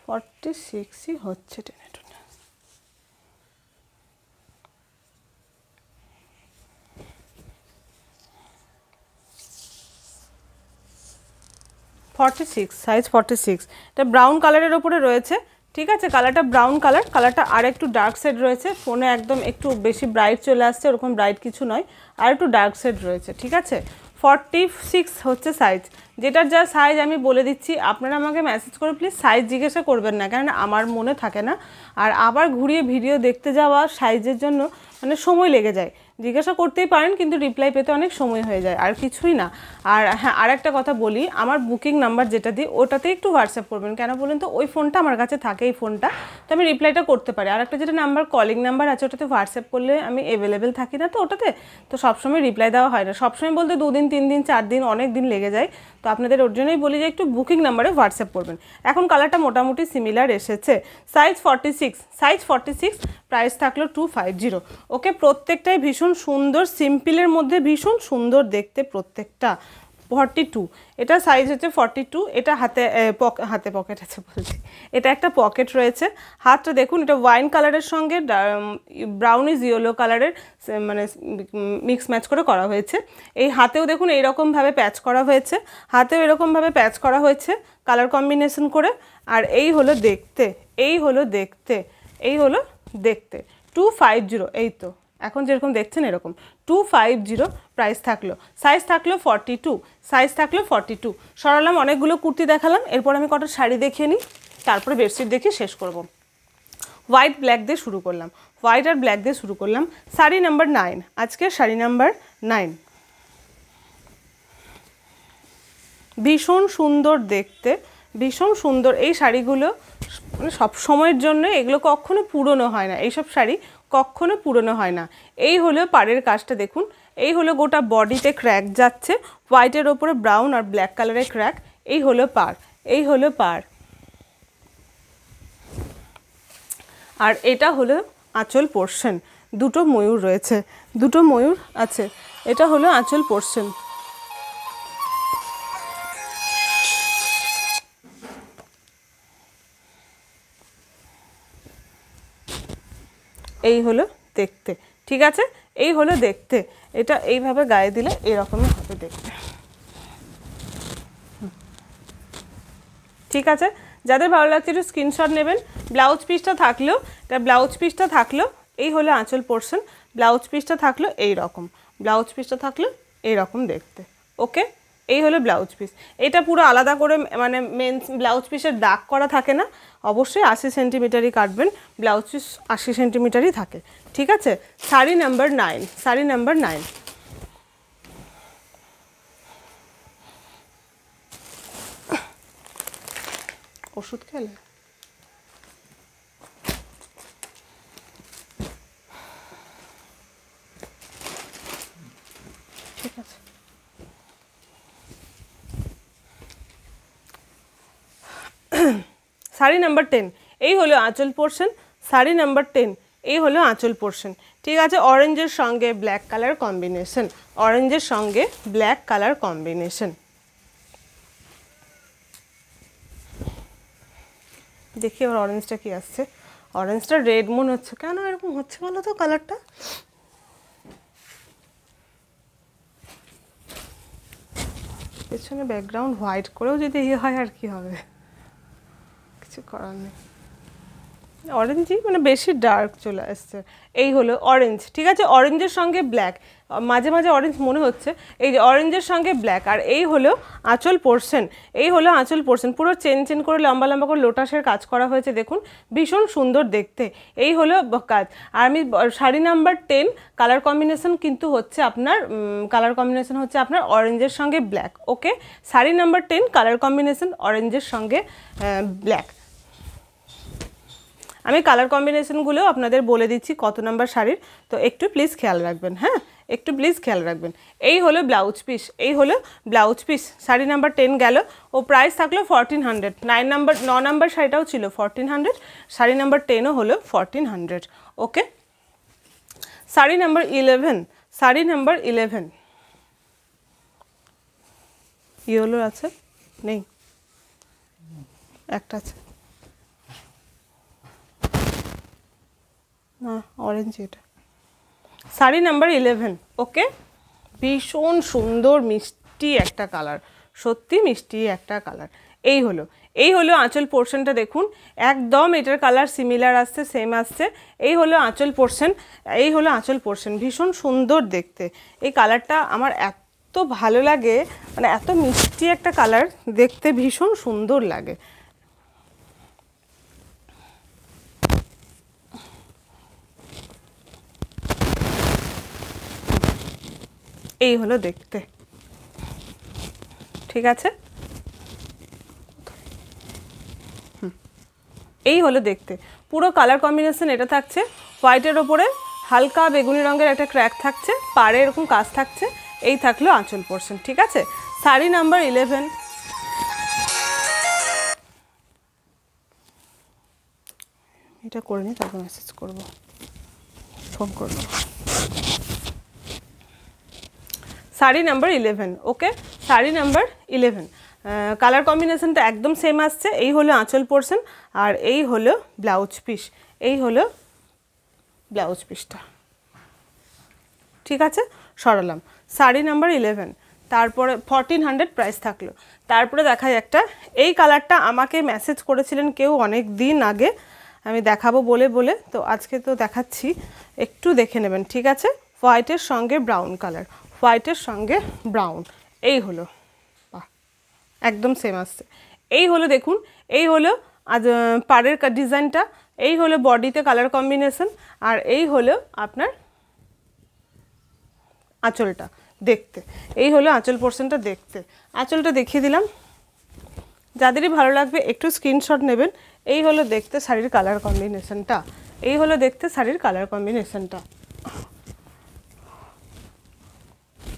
46ই হচ্ছে টেনে টুনে। সাইজ 46, এটা ব্রাউন কালারের ওপরে রয়েছে, ঠিক আছে, কালারটা ব্রাউন কালার, কালারটা আর একটু ডার্ক শেড রয়েছে, ফোনে একদম একটু বেশি ব্রাইট চলে আসছে, ওরকম ব্রাইট কিছু নয়, আর একটু ডার্ক শেড রয়েছে, ঠিক আছে। 46 হচ্ছে সাইজ, যেটার যা সাইজ আমি বলে দিচ্ছি, আপনারা আমাকে মেসেজ করে প্লিজ সাইজ জিজ্ঞাসা করবেন না, কারণ আমার মনে থাকে না, আর আবার ঘুরিয়ে ভিডিও দেখতে যাওয়া সাইজের জন্য মানে সময় লেগে যায়। জিজ্ঞাসা করতেই পারেন, কিন্তু রিপ্লাই পেতে অনেক সময় হয়ে যায়, আর কিছুই না। আর হ্যাঁ আর একটা কথা বলি, আমার বুকিং নাম্বার যেটা দিই ওটাতে একটু হোয়াটসঅ্যাপ করবেন, কেন বলুন তো, ওই ফোনটা আমার কাছে থাকে, এই ফোনটা, তো আমি রিপ্লাইটা করতে পারি। আর একটা যেটা নাম্বার কলিং নাম্বার আছে, ওটাতে হোয়াটসঅ্যাপ করলে আমি অ্যাভেলেবেল থাকি না, তো ওটাতে তো সবসময় রিপ্লাই দেওয়া হয় না, সবসময় বলতে 2 দিন 3 দিন 4 দিন অনেক দিন লেগে যায়, তো আপনাদের ওর জন্যই বলি যে একটু বুকিং নাম্বারে হোয়াটসঅ্যাপ করবেন। এখন কালারটা মোটামুটি সিমিলার এসেছে, সাইজ 46, সাইজ 46, প্রাইস থাকলো 250। ওকে, প্রত্যেকটাই ভীষণ সুন্দর, সিম্পলের মধ্যে ভীষণ সুন্দর দেখতে প্রত্যেকটা। 42, এটা সাইজ হচ্ছে 42, এটা হাতে পকেট আছে বলছি, এটা একটা পকেট রয়েছে, হাতটা দেখুন, এটা ওয়াইন কালারের সঙ্গে ব্রাউনিশ ইয়েলো কালারের মানে মিক্স ম্যাচ করে করা হয়েছে। এই হাতেও দেখুন এইরকমভাবে প্যাচ করা হয়েছে, হাতেও এরকমভাবে প্যাচ করা হয়েছে কালার কম্বিনেশন করে। আর এই হলো দেখতে, এই হলো দেখতে, এই হলো দেখতে 250, এই তো এখন যেরকম দেখছেন এরকম 250 প্রাইস থাকলো, সাইজ থাকলো 42, সাইজ থাকলো 42। সরালাম, অনেকগুলো কুর্তি দেখালাম, এরপর আমি কটা শাড়ি দেখিয়ে নিই, তারপরে বেডশিট দেখিয়ে শেষ করব। হোয়াইট ব্ল্যাক দিয়ে শুরু করলাম, হোয়াইট আর ব্ল্যাক দিয়ে শুরু করলাম। শাড়ি নাম্বার 9, আজকের শাড়ি নাম্বার 9, ভীষণ সুন্দর দেখতে, ভীষণ সুন্দর। এই শাড়িগুলো মানে সব সময়ের জন্য, এগুলো কখনো পুরনো হয় না, এইসব শাড়ি কখনো পুরনো হয় না। এই হলো পাড়ের কাজটা দেখুন, এই হলো গোটা বডিতে ক্র্যাক যাচ্ছে, হোয়াইটের ওপরে ব্রাউন আর ব্ল্যাক কালারের ক্র্যাক, এই হলো পাড়, এই হলো পাড়, আর এটা হলো আঁচল পোর্শন, দুটো ময়ূর রয়েছে, দুটো ময়ূর আছে, এটা হলো আঁচল পোর্শন। এই হলো দেখতে, ঠিক আছে, এই হলো দেখতে। এটা এইভাবে গায়ে দিলে এরকমই হবে দেখতে, ঠিক আছে। যাদের ভালো লাগছে একটু স্ক্রিনশট নেবেন। ব্লাউজ পিসটা থাকলো, এটা ব্লাউজ পিসটা থাকলো, এই হলো আঁচল পোর্শন, ব্লাউজ পিসটা থাকলো এই রকম, ব্লাউজ পিসটা থাকলো এইরকম দেখতে, ওকে। এই হলো ব্লাউজ পিস। এটা পুরো আলাদা করে মানে মেন ব্লাউজ পিসের দাগ করা থাকে না, অবশ্যই 80 সেন্টিমিটারই কাটবেন, ব্লাউজ পিস 80 সেন্টিমিটারই থাকে, ঠিক আছে। Sari number 9, sari number 9। ওষুধ খেলে ঠিক আছে। শাড়ি নাম্বার 10, এই হলো আঁচল পোর্শন, শাড়ি নাম্বার 10, এই হলো আঁচল পোর্শন, ঠিক আছে। অরেঞ্জের সঙ্গে ব্ল্যাক কালার কম্বিনেশন, অরেঞ্জের সঙ্গে ব্ল্যাক কালার কম্বিনেশন। দেখি এবার অরেঞ্জটা কি আসছে, অরেঞ্জটা রেড মনে হচ্ছে, কেন এরকম হচ্ছে বলো তো কালারটা? পেছনে ব্যাকগ্রাউন্ড হোয়াইট করেও যদি ইয়ে হয় আর কি হবে, কিছু করার নেই। অরেঞ্জই মানে বেশি ডার্ক চলে আসছে, এই হলো অরেঞ্জ, ঠিক আছে। অরেঞ্জের সঙ্গে ব্ল্যাক, মাঝে মাঝে অরেঞ্জ মনে হচ্ছে, এই যে অরেঞ্জের সঙ্গে ব্ল্যাক, আর এই হলো আঁচল পোর্শন, এই হলো আঁচল পোর্শন, পুরো চেন চেন করে লম্বা লম্বা করে লোটাসের কাজ করা হয়েছে, দেখুন ভীষণ সুন্দর দেখতে, এই হলো কাজ। আর আমি শাড়ি নাম্বার 10 কালার কম্বিনেশন কিন্তু হচ্ছে আপনার কালার কম্বিনেশন হচ্ছে আপনার অরেঞ্জের সঙ্গে ব্ল্যাক, ওকে। শাড়ি নাম্বার 10 কালার কম্বিনেশন অরেঞ্জের সঙ্গে ব্ল্যাক। আমি কালার কম্বিনেশনগুলো আপনাদের বলে দিচ্ছি কত নাম্বার শাড়ির, তো একটু প্লিজ খেয়াল রাখবেন, হ্যাঁ একটু প্লিজ খেয়াল রাখবেন। এই হলো ব্লাউজ পিস, এই হলো ব্লাউজ পিস, শাড়ি নাম্বার 10 গেল, ও প্রাইস থাকলো 1400। 9 নাম্বার শাড়িটাও ছিল 1400, শাড়ি নাম্বার 10ও হলো 1400, okay. Sari number 11, sari number 11, yellow আছে নেই, একটা আছে না, অরেঞ্জ এটা। Sari number 11, okay. ভীষণ সুন্দর মিষ্টি একটা কালার, সত্যি মিষ্টি একটা কালার। এই হলো, এই হলো আঁচল পোর্শনটা, দেখুন একদম এটার কালার সিমিলার আসছে, সেম আসছে। এই হলো আঁচল পোর্শন, এই হলো আঁচল পোর্শন, ভীষণ সুন্দর দেখতে। এই কালারটা আমার এত ভালো লাগে, মানে এত মিষ্টি একটা কালার, দেখতে ভীষণ সুন্দর লাগে। এই হলো দেখতে, ঠিক আছে। এই হলো দেখতে, পুরো কালার কম্বিনেশন এটা থাকছে, হোয়াইটের ওপরে হালকা বেগুনি রঙের একটা ক্র্যাক থাকছে, পাড়ে এরকম কাজ থাকছে, এই থাকলো আঁচল পোর্শন, ঠিক আছে। শাড়ি নাম্বার 11, এটা করে নিই তারপর মেসেজ করবো, ফোন করবো। শাড়ি নাম্বার 11, ওকে। শাড়ি নাম্বার 11, কালার কম্বিনেশনটা একদম সেম আসছে। এই হলো আঁচল পোর্শন, আর এই হলো ব্লাউজ পিস, এই হলো ব্লাউজ পিসটা, ঠিক আছে। সরালাম শাড়ি নাম্বার 11, তারপরে 1400 প্রাইস থাকলো। তারপরে দেখাই একটা, এই কালারটা আমাকে মেসেজ করেছিলেন কেউ অনেক দিন আগে, আমি দেখাবো বলে বলে, তো আজকে তো দেখাচ্ছি, একটু দেখে নেবেন, ঠিক আছে। হোয়াইটের সঙ্গে ব্রাউন কালার, হোয়াইটের সঙ্গে ব্রাউন, এই হলো, বাহ একদম সেম আসছে। এই হলো দেখুন, এই হলো আজ পাড়ের ডিজাইনটা, এই হলো বডিতে কালার কম্বিনেশন, আর এই হলো আপনার আঁচলটা দেখতে, এই হলো আঁচল পোর্শনটা দেখতে। আঁচলটা দেখিয়ে দিলাম, যাদেরই ভালো লাগবে একটু স্ক্রিনশট নেবেন। এই হলো দেখতে শাড়ির কালার কম্বিনেশনটা, এই হলো দেখতে শাড়ির কালার কম্বিনেশনটা,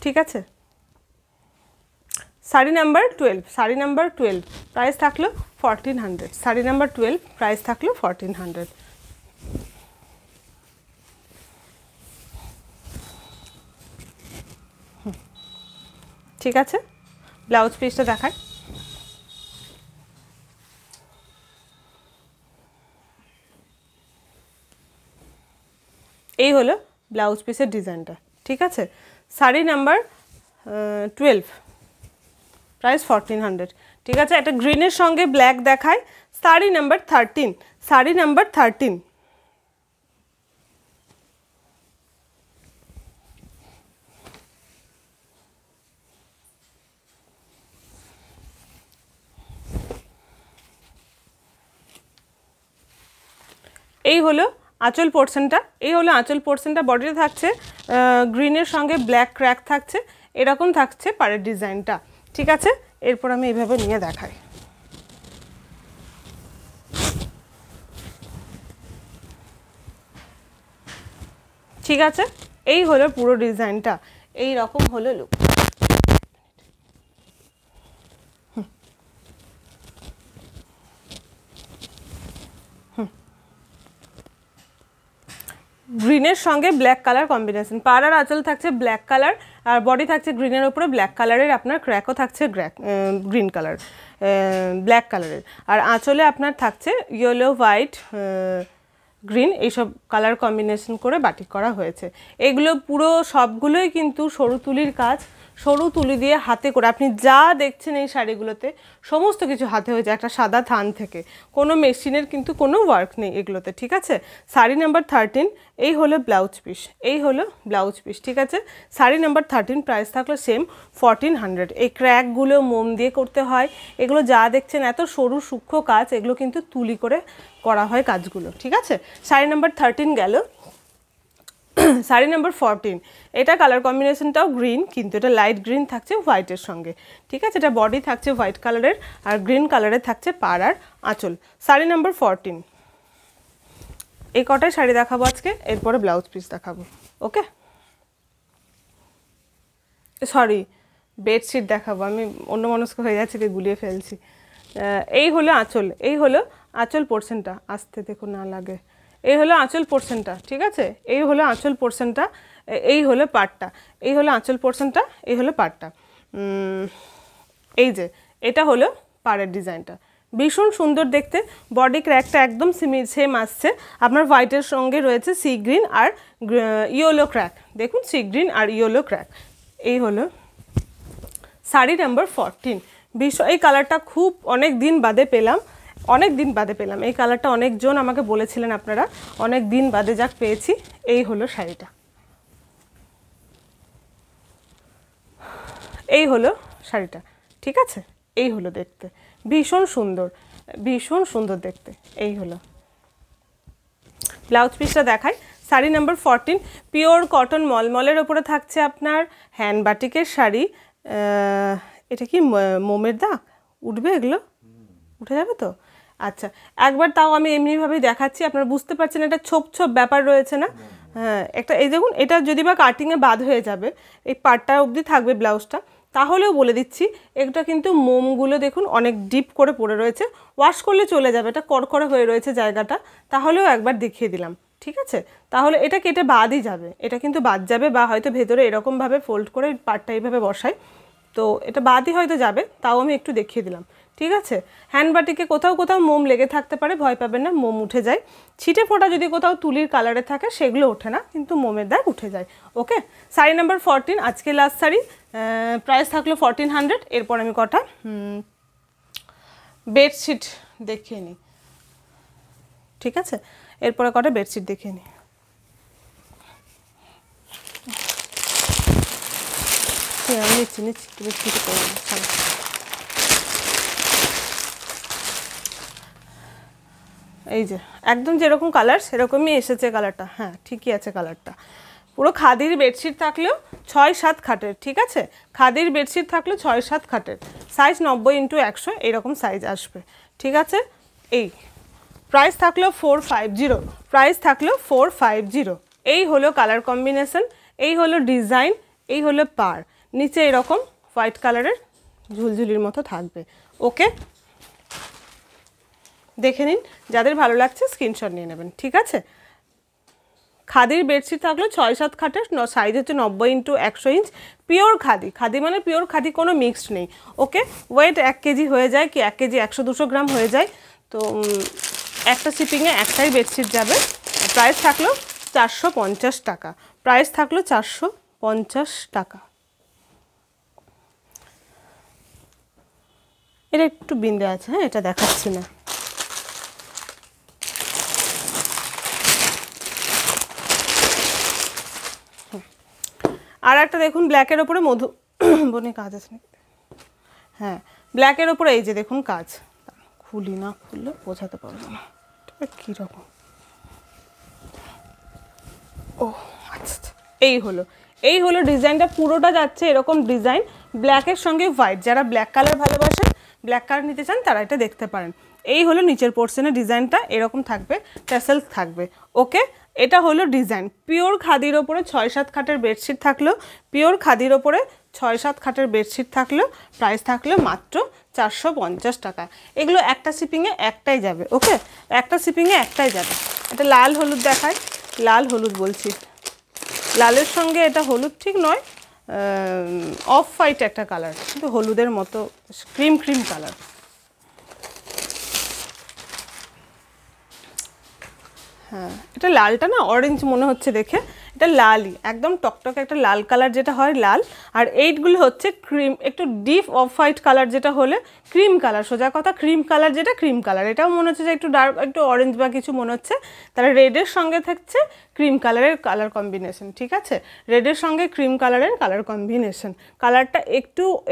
ঠিক আছে। Sari number 12, sari number 12 price থাকলো 1400, শাড়ি নাম্বার 12 প্রাইস থাকলো 1400। ঠিক আছে, ব্লাউজ পিসটা দেখাই। এই হলো ব্লাউজ পিসের ডিজাইনটা, ঠিক আছে। শাড়ি নাম্বার 12, প্রাইস 1400, ঠিক আছে। একটা গ্রিনের সঙ্গে ব্ল্যাক দেখায়, শাড়ি নাম্বার 13, শাড়ি নাম্বার 13। এই হলো আঁচল পোর্শনটা, এই হলো আঁচল পোর্শনটা। বডিতে থাকছে গ্রিনের সঙ্গে ব্ল্যাক ক্র্যাক থাকছে, এরকম থাকছে পাড়ের ডিজাইনটা, ঠিক আছে। এরপর আমি এইভাবে নিয়ে দেখাই। ঠিক আছে, এই হলো পুরো ডিজাইনটা, এই রকম হলো লুক। গ্রিনের সঙ্গে ব্ল্যাক কালার কম্বিনেশন, পাড় আর আঁচল থাকছে ব্ল্যাক কালার, আর বডি থাকছে গ্রিনের উপরে ব্ল্যাক কালারের, আপনার ক্র্যাকও থাকছে গ্রিন কালার ব্ল্যাক কালারের, আর আঁচলে আপনার থাকছে ইয়েলো হোয়াইট গ্রিন, এইসব কালার কম্বিনেশন করে বাটিক করা হয়েছে। এগুলো পুরো সবগুলোই কিন্তু সরু তুলির কাজ, সরু তুলি দিয়ে হাতে করে আপনি যা দেখছেন এই শাড়িগুলোতে সমস্ত কিছু হাতে হয়েছে, একটা সাদা থান থেকে, কোনো মেশিনের কিন্তু কোনো ওয়ার্ক নেই এগুলোতে, ঠিক আছে। শাড়ি নাম্বার 13, এই হলো ব্লাউজ পিস, এই হলো ব্লাউজ পিস, ঠিক আছে। শাড়ি নাম্বার 13, প্রাইস থাকলো সেম 1400। এই ক্র্যাকগুলো মোম দিয়ে করতে হয়, এগুলো যা দেখছেন এত সরু সূক্ষ্ম কাজ, এগুলো কিন্তু তুলি করে করা হয় কাজগুলো, ঠিক আছে। শাড়ি নাম্বার 13 গেল। শাড়ি নাম্বার 14, এটা কালার কম্বিনেশনটাও গ্রিন, কিন্তু এটা লাইট গ্রিন থাকছে হোয়াইটের সঙ্গে, ঠিক আছে। এটা বডি থাকছে হোয়াইট কালারের, আর গ্রিন কালারের থাকছে পাড় আর আঁচল। শাড়ি নাম্বার 14, এই কটাই শাড়ি দেখাবো আজকে, এরপরে ব্লাউজ পিস দেখাবো। ওকে, সরি, বেডশিট দেখাবো, আমি অন্যমনস্ক হয়ে যাচ্ছি, গুলিয়ে ফেলছি। এই হলো আঁচল, এই হলো আঁচল পোর্শনটা, আসতে দেখো না লাগে, এই হলো আঁচল পোর্শনটা, ঠিক আছে। এই হলো আঁচল পোর্শনটা, এই হলো পাটটা, এই হলো আঁচল পোর্শনটা, এই হলো পাটটা। এই যে এটা হলো পাড়ের ডিজাইনটা, ভীষণ সুন্দর দেখতে। বডি ক্র্যাকটা একদম সেম আসছে, আপনার হোয়াইটের সঙ্গে রয়েছে সি গ্রিন আর ইয়েলো ক্র্যাক, দেখুন সি গ্রিন আর ইয়েলো ক্র্যাক। এই হলো শাড়ি নাম্বার 14। এই কালারটা খুব অনেক দিন বাদে পেলাম, অনেক দিন বাদে পেলাম এই কালারটা, অনেকজন আমাকে বলেছিলেন আপনারা, অনেক দিন বাদে যাক পেয়েছি। এই হলো শাড়িটা, এই হলো শাড়িটা, ঠিক আছে। এই হলো দেখতে, ভীষণ সুন্দর, ভীষণ সুন্দর দেখতে। এই হলো ব্লাউজ পিসটা দেখাই। শাড়ি নাম্বার 14, পিওর কটন মলমলের ওপরে থাকছে আপনার হ্যান্ড বাটিকের শাড়ি। এটা কি মোমের দাগ উঠবে? এগুলো উঠে যাবে তো? আচ্ছা, একবার তাও আমি এমনিভাবেই দেখাচ্ছি, আপনারা বুঝতে পারছেন এটা ছোপ ছোপ ব্যাপার রয়েছে না? হ্যাঁ, একটা এই দেখুন, এটা যদি বা কাটিংয়ে বাদ হয়ে যাবে, এই পাটটা অবধি থাকবে ব্লাউজটা, তাহলেও বলে দিচ্ছি এটা কিন্তু মোমগুলো দেখুন অনেক ডিপ করে পড়ে রয়েছে, ওয়াশ করলে চলে যাবে, এটা কড়কড়ে হয়ে রয়েছে জায়গাটা, তাহলেও একবার দেখিয়ে দিলাম, ঠিক আছে। তাহলে এটা কেটে বাদই যাবে, এটা কিন্তু বাদ যাবে, বা হয়তো ভেতরে এরকমভাবে ফোল্ড করে পাটটা এইভাবে বসাই, তো এটা বাদই হয়তো যাবে, তাও আমি একটু দেখিয়ে দিলাম, ঠিক আছে। হ্যান্ড বাটিকে কোথাও কোথাও মোম লেগে থাকতে পারে, ভয় পাবেন না, মোম উঠে যায়। ছিটে ফোটা যদি কোথাও তুলির কালারে থাকে সেগুলো ওঠে না, কিন্তু মোমের দাগ উঠে যায়। ওকে, শাড়ি নাম্বার 14 আজকে লাস্ট শাড়ি, প্রাইস থাকলো 1400। এরপর আমি কটা বেডশিট দেখিয়ে নিই, ঠিক আছে। এরপরে কটা বেডশিট দেখিয়ে নিই। আমি নিচ্ছি নিচ্ছি বেডশিট করে এই যে একদম যেরকম কালার সেরকমই এসেছে কালারটা, হ্যাঁ ঠিকই আছে কালারটা। পুরো খাদির বেডশিট থাকলেও 6-7 খাটের, ঠিক আছে। খাদির বেডশিট থাকলেও 6-7 খাটের, সাইজ 90x100 এইরকম সাইজ আসবে, ঠিক আছে। এই প্রাইস থাকলো 450, প্রাইস থাকলো 450। এই হলো কালার কম্বিনেশন, এই হলো ডিজাইন, এই হলো পাড়, নিচে এরকম হোয়াইট কালারের ঝুলঝুলির মতো থাকবে। ওকে, দেখে নিন, যাদের ভালো লাগছে স্ক্রিনশট নিয়ে নেবেন, ঠিক আছে। খাদির বেডশিট থাকলো 6-7 খাটের, সাইজ হচ্ছে 90x100 inch, pure khadi. Khadi মানে পিওর খাদি, কোনো মিক্সড নেই। ওকে, ওয়েট 1 কেজি হয়ে যায়, কি 1 কেজি 100-200 গ্রাম হয়ে যায়। তো একটা শিপিংয়ে একটাই বেডশিট যাবে। প্রাইস থাকলো 450 টাকা, প্রাইস থাকলো 450 টাকা। এটা একটু বিন্দে আছে, হ্যাঁ এটা দেখাচ্ছি না। আর একটা দেখুন ব্ল্যাকের ওপরে মধুবনী কাজ আছে নাকি, হ্যাঁ ব্ল্যাকের ওপরে এই যে দেখুন কাজ, খুলি না খুললে বোঝাতে পারবো না কীরকম। ও আচ্ছা, এই হলো ডিজাইনটা, পুরোটা যাচ্ছে এরকম ডিজাইন, ব্ল্যাকের সঙ্গে হোয়াইট। যারা ব্ল্যাক কালার ভালোবাসেন, ব্ল্যাক কালার নিতে চান, তারা এটা দেখতে পারেন। এই হলো নিচের পোর্শনের ডিজাইনটা, এরকম থাকবে, ট্যাসেলস থাকবে। ওকে, এটা হলো ডিজাইন। পিওর খাদির ওপরে 6-7 খাটের বেডশিট থাকলো, পিওর খাদির ওপরে 6-7 খাটের বেডশিট থাকলো, প্রাইস থাকলো মাত্র 450 টাকা। এগুলো একটা শিপিংয়ে একটাই যাবে। ওকে, একটা শিপিংয়ে একটাই যাবে। এটা লাল হলুদ দেখায়, লাল হলুদ বলছি, লালের সঙ্গে এটা হলুদ ঠিক নয়, অফ হোয়াইট একটা কালার, কিন্তু হলুদের মতো ক্রিম ক্রিম কালার। হ্যাঁ, এটা লালটা না অরেঞ্জ মনে হচ্ছে দেখে, এটা লালই, একদম টকটকে একটা লাল কালার যেটা হয় লাল। আর এইটগুলো হচ্ছে ক্রিম, একটু ডিপ অফ হোয়াইট কালার যেটা হলে ক্রিম কালার, সোজা কথা ক্রিম কালার যেটা ক্রিম কালার। এটাও মনে হচ্ছে যে একটু ডার্ক, একটু অরেঞ্জ বা কিছু মনে হচ্ছে। তাহলে রেডের সঙ্গে থাকছে ক্রিম কালারের কালার কম্বিনেশন, ঠিক আছে, রেডের সঙ্গে ক্রিম কালারের কালার কম্বিনেশন। কালারটা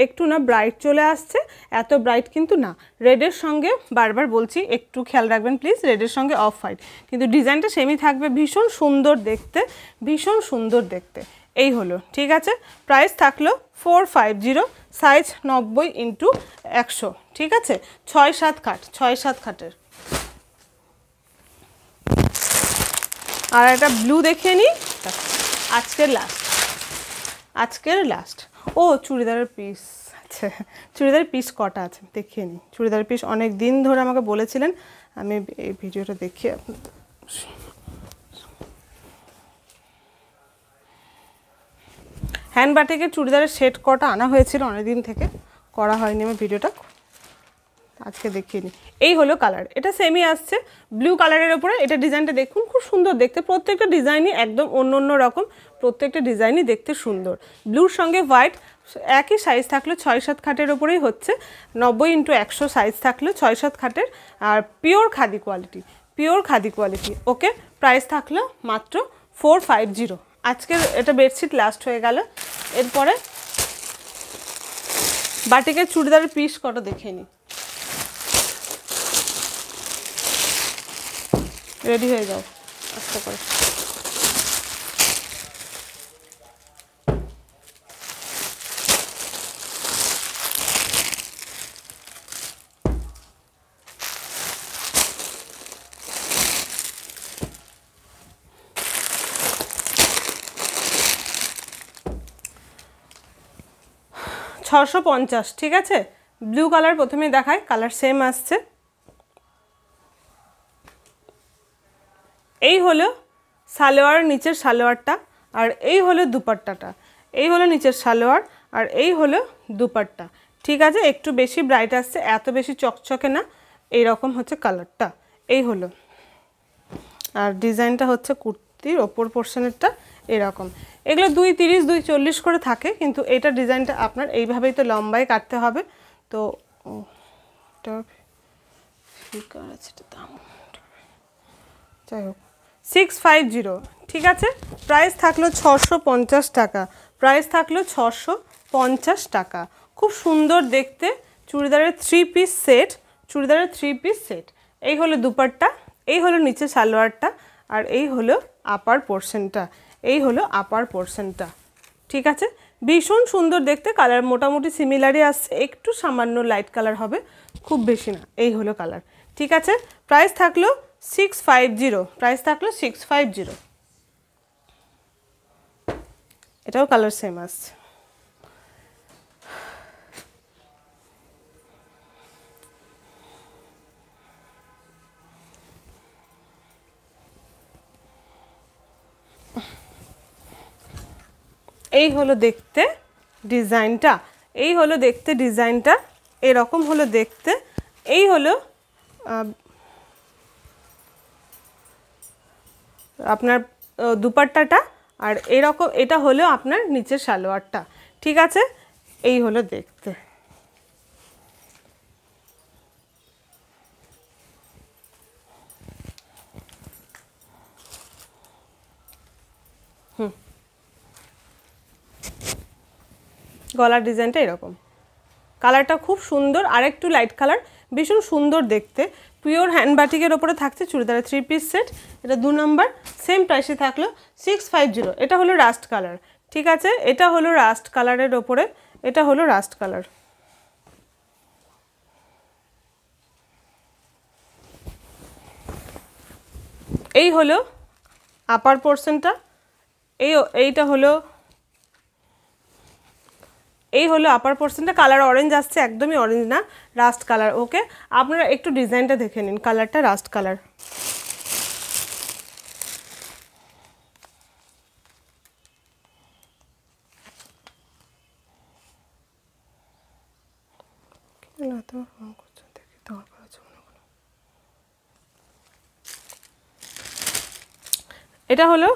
একটু না ব্রাইট চলে আসছে, এত ব্রাইট কিন্তু না। রেডের সঙ্গে বারবার বলছি একটু খেয়াল রাখবেন প্লিজ, রেডের সঙ্গে অফ হোয়াইট, কিন্তু ডিজাইনটা সেমই থাকবে, ভীষণ সুন্দর দেখতে, ভীষণ সুন্দর দেখতে। এই হলো, ঠিক আছে। প্রাইস থাকলো 450, সাইজ 90x100, ঠিক আছে, 6-7 খাট, 6-7 খাটের। আর একটা ব্লু দেখিয়ে নিই, আজকের লাস্ট। ও চুড়িদারের পিস, আচ্ছা চুড়িদারের পিস কটা আছে দেখিয়ে নিই। চুড়িদারের পিস অনেক দিন ধরে আমাকে বলেছিলেন, আমি এই ভিডিওটা দেখিয়ে হ্যান্ড বাটিকের চুড়িদারের সেট কটা আনা হয়েছিল, অনেকদিন থেকে করা হয়নি আমার ভিডিওটা, আজকে দেখিয়ে নিই। এই হলো কালার, এটা সেমই আসছে ব্লু কালারের ওপরে। এটা ডিজাইনটা দেখুন, খুব সুন্দর দেখতে, প্রত্যেকটা ডিজাইনই একদম অন্য রকম, প্রত্যেকটা ডিজাইনই দেখতে সুন্দর। ব্লুর সঙ্গে হোয়াইট, একই সাইজ থাকলো, 6-7 খাটের ওপরেই হচ্ছে, 90x100 সাইজ থাকলো 6-7 খাটের। আর pure khadi quality, pure khadi quality. Okay, price থাকলো মাত্র 450। আজকের এটা বেডশিট লাস্ট হয়ে গেল। এরপরে বাটিকের চুড়িদারের পিস কটা দেখে নিই। রেডি হয়ে যাও আস্তে করে। $650, ঠিক আছে। ব্লু কালার প্রথমেই দেখায়, কালার সেম আসছে। এই হলো সালোয়ার, নিচের সালোয়ারটা, আর এই হলো দুপাট্টাটা। এই হলো নিচের সালোয়ার, আর এই হলো দুপাট্টা, ঠিক আছে। একটু বেশি ব্রাইট আসছে, এত বেশি চকচকে না, এই রকম হচ্ছে কালারটা। এই হলো, আর ডিজাইনটা হচ্ছে কুর্তির ওপর পোর্শনেরটা এরকম। এগুলো 230, 240 করে থাকে, কিন্তু এইটা ডিজাইনটা আপনার এইভাবেই তো লম্বায় কাটতে হবে। তো দাম যাই হোক 650, ঠিক আছে। প্রাইস থাকলো 650 টাকা, প্রাইস থাকলো 650 টাকা। খুব সুন্দর দেখতে চুড়িদারের 3 পিস সেট, চুড়িদারের 3 পিস সেট। এই হলো দুপাট্টা, এই হলো নিচে সালোয়ারটা, আর এই হলো আপার পোর্শনটা, এই হলো আপার পোর্শনটা, ঠিক আছে। ভীষণ সুন্দর দেখতে, কালার মোটামুটি সিমিলারই আসছে, একটু সামান্য লাইট কালার হবে, খুব বেশি না। এই হলো কালার, ঠিক আছে। প্রাইস থাকলো 650, প্রাইস থাকলো 650। এটাও কালার সেম আসছে। এই হলো দেখতে ডিজাইনটা, এই হলো দেখতে ডিজাইনটা, এরকম হলো দেখতে। এই হলো আপনার দুপাট্টাটা, আর এরকম এটা হলো আপনার নিচের সালোয়ারটা। ঠিক আছে, এই হলো দেখতে। গলার ডিজাইনটা এরকম, কালারটা খুব সুন্দর, আর একটু লাইট কালার, ভীষণ সুন্দর দেখতে। পিওর হ্যান্ড বাটিকের ওপরে থাকছে চুড়িদারের 3 পিস সেট। এটা 2 নম্বর, সেম প্রাইসে থাকলো 650। এটা হলো রাস্ট কালার। ঠিক আছে, এটা হলো রাস্ট কালারের ওপরে, এটা হলো রাস্ট কালার। এই হলো আপার পোর্শনটা, এইটা হলো এই হলো আপার পোর্শনটা। কালার অরেঞ্জ আসছে, একদমই অরেঞ্জ না, রাস্ট কালার। ওকে, আপনারা একটু ডিজাইনটা দেখে নিন, কালারটা রাস্ট কালার। এটা হলো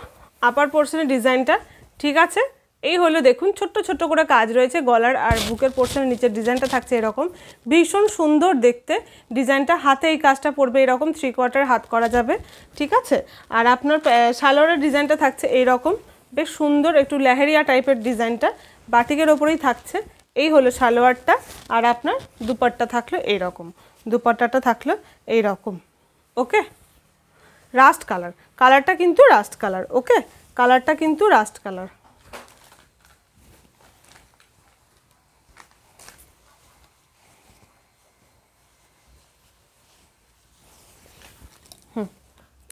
আপার পোর্শনের ডিজাইনটা। ঠিক আছে, এই হলো দেখুন ছোট্ট ছোট্ট করে কাজ রয়েছে গলার আর বুকের পোর্শনের নিচের ডিজাইনটা থাকছে এরকম, ভীষণ সুন্দর দেখতে ডিজাইনটা। হাতে এই কাজটা পড়বে এরকম, 3/4 হাত করা যাবে। ঠিক আছে, আর আপনার সালোয়ারের ডিজাইনটা থাকছে এইরকম, বেশ সুন্দর একটু লেহেরিয়া টাইপের ডিজাইনটা, বাটিকের ওপরেই থাকছে। এই হলো সালোয়ারটা, আর আপনার দুপাট্টা থাকলো এইরকম, দুপাট্টাটা থাকলো এইরকম। ওকে, রাস্ট কালার, কালারটা কিন্তু রাস্ট কালার। ওকে, কালারটা কিন্তু রাস্ট কালার।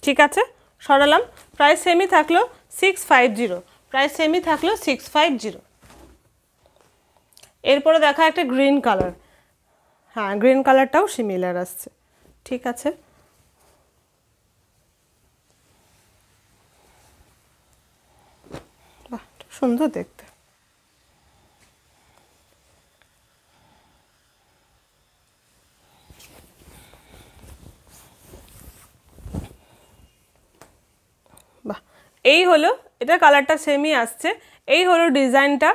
ঠিক আছে, সরালাম। প্রাইস সেমই থাকলো 650, প্রাইস সেমই থাকলো 650। এরপরে দেখা একটা গ্রিন কালার। হ্যাঁ, গ্রিন কালারটাও সিমিলার আসছে। ঠিক আছে, বাহ সুন্দর দেখতে। বাহ, এই হলো, এটা কালারটা সেমই আসছে। এই হলো ডিজাইনটা,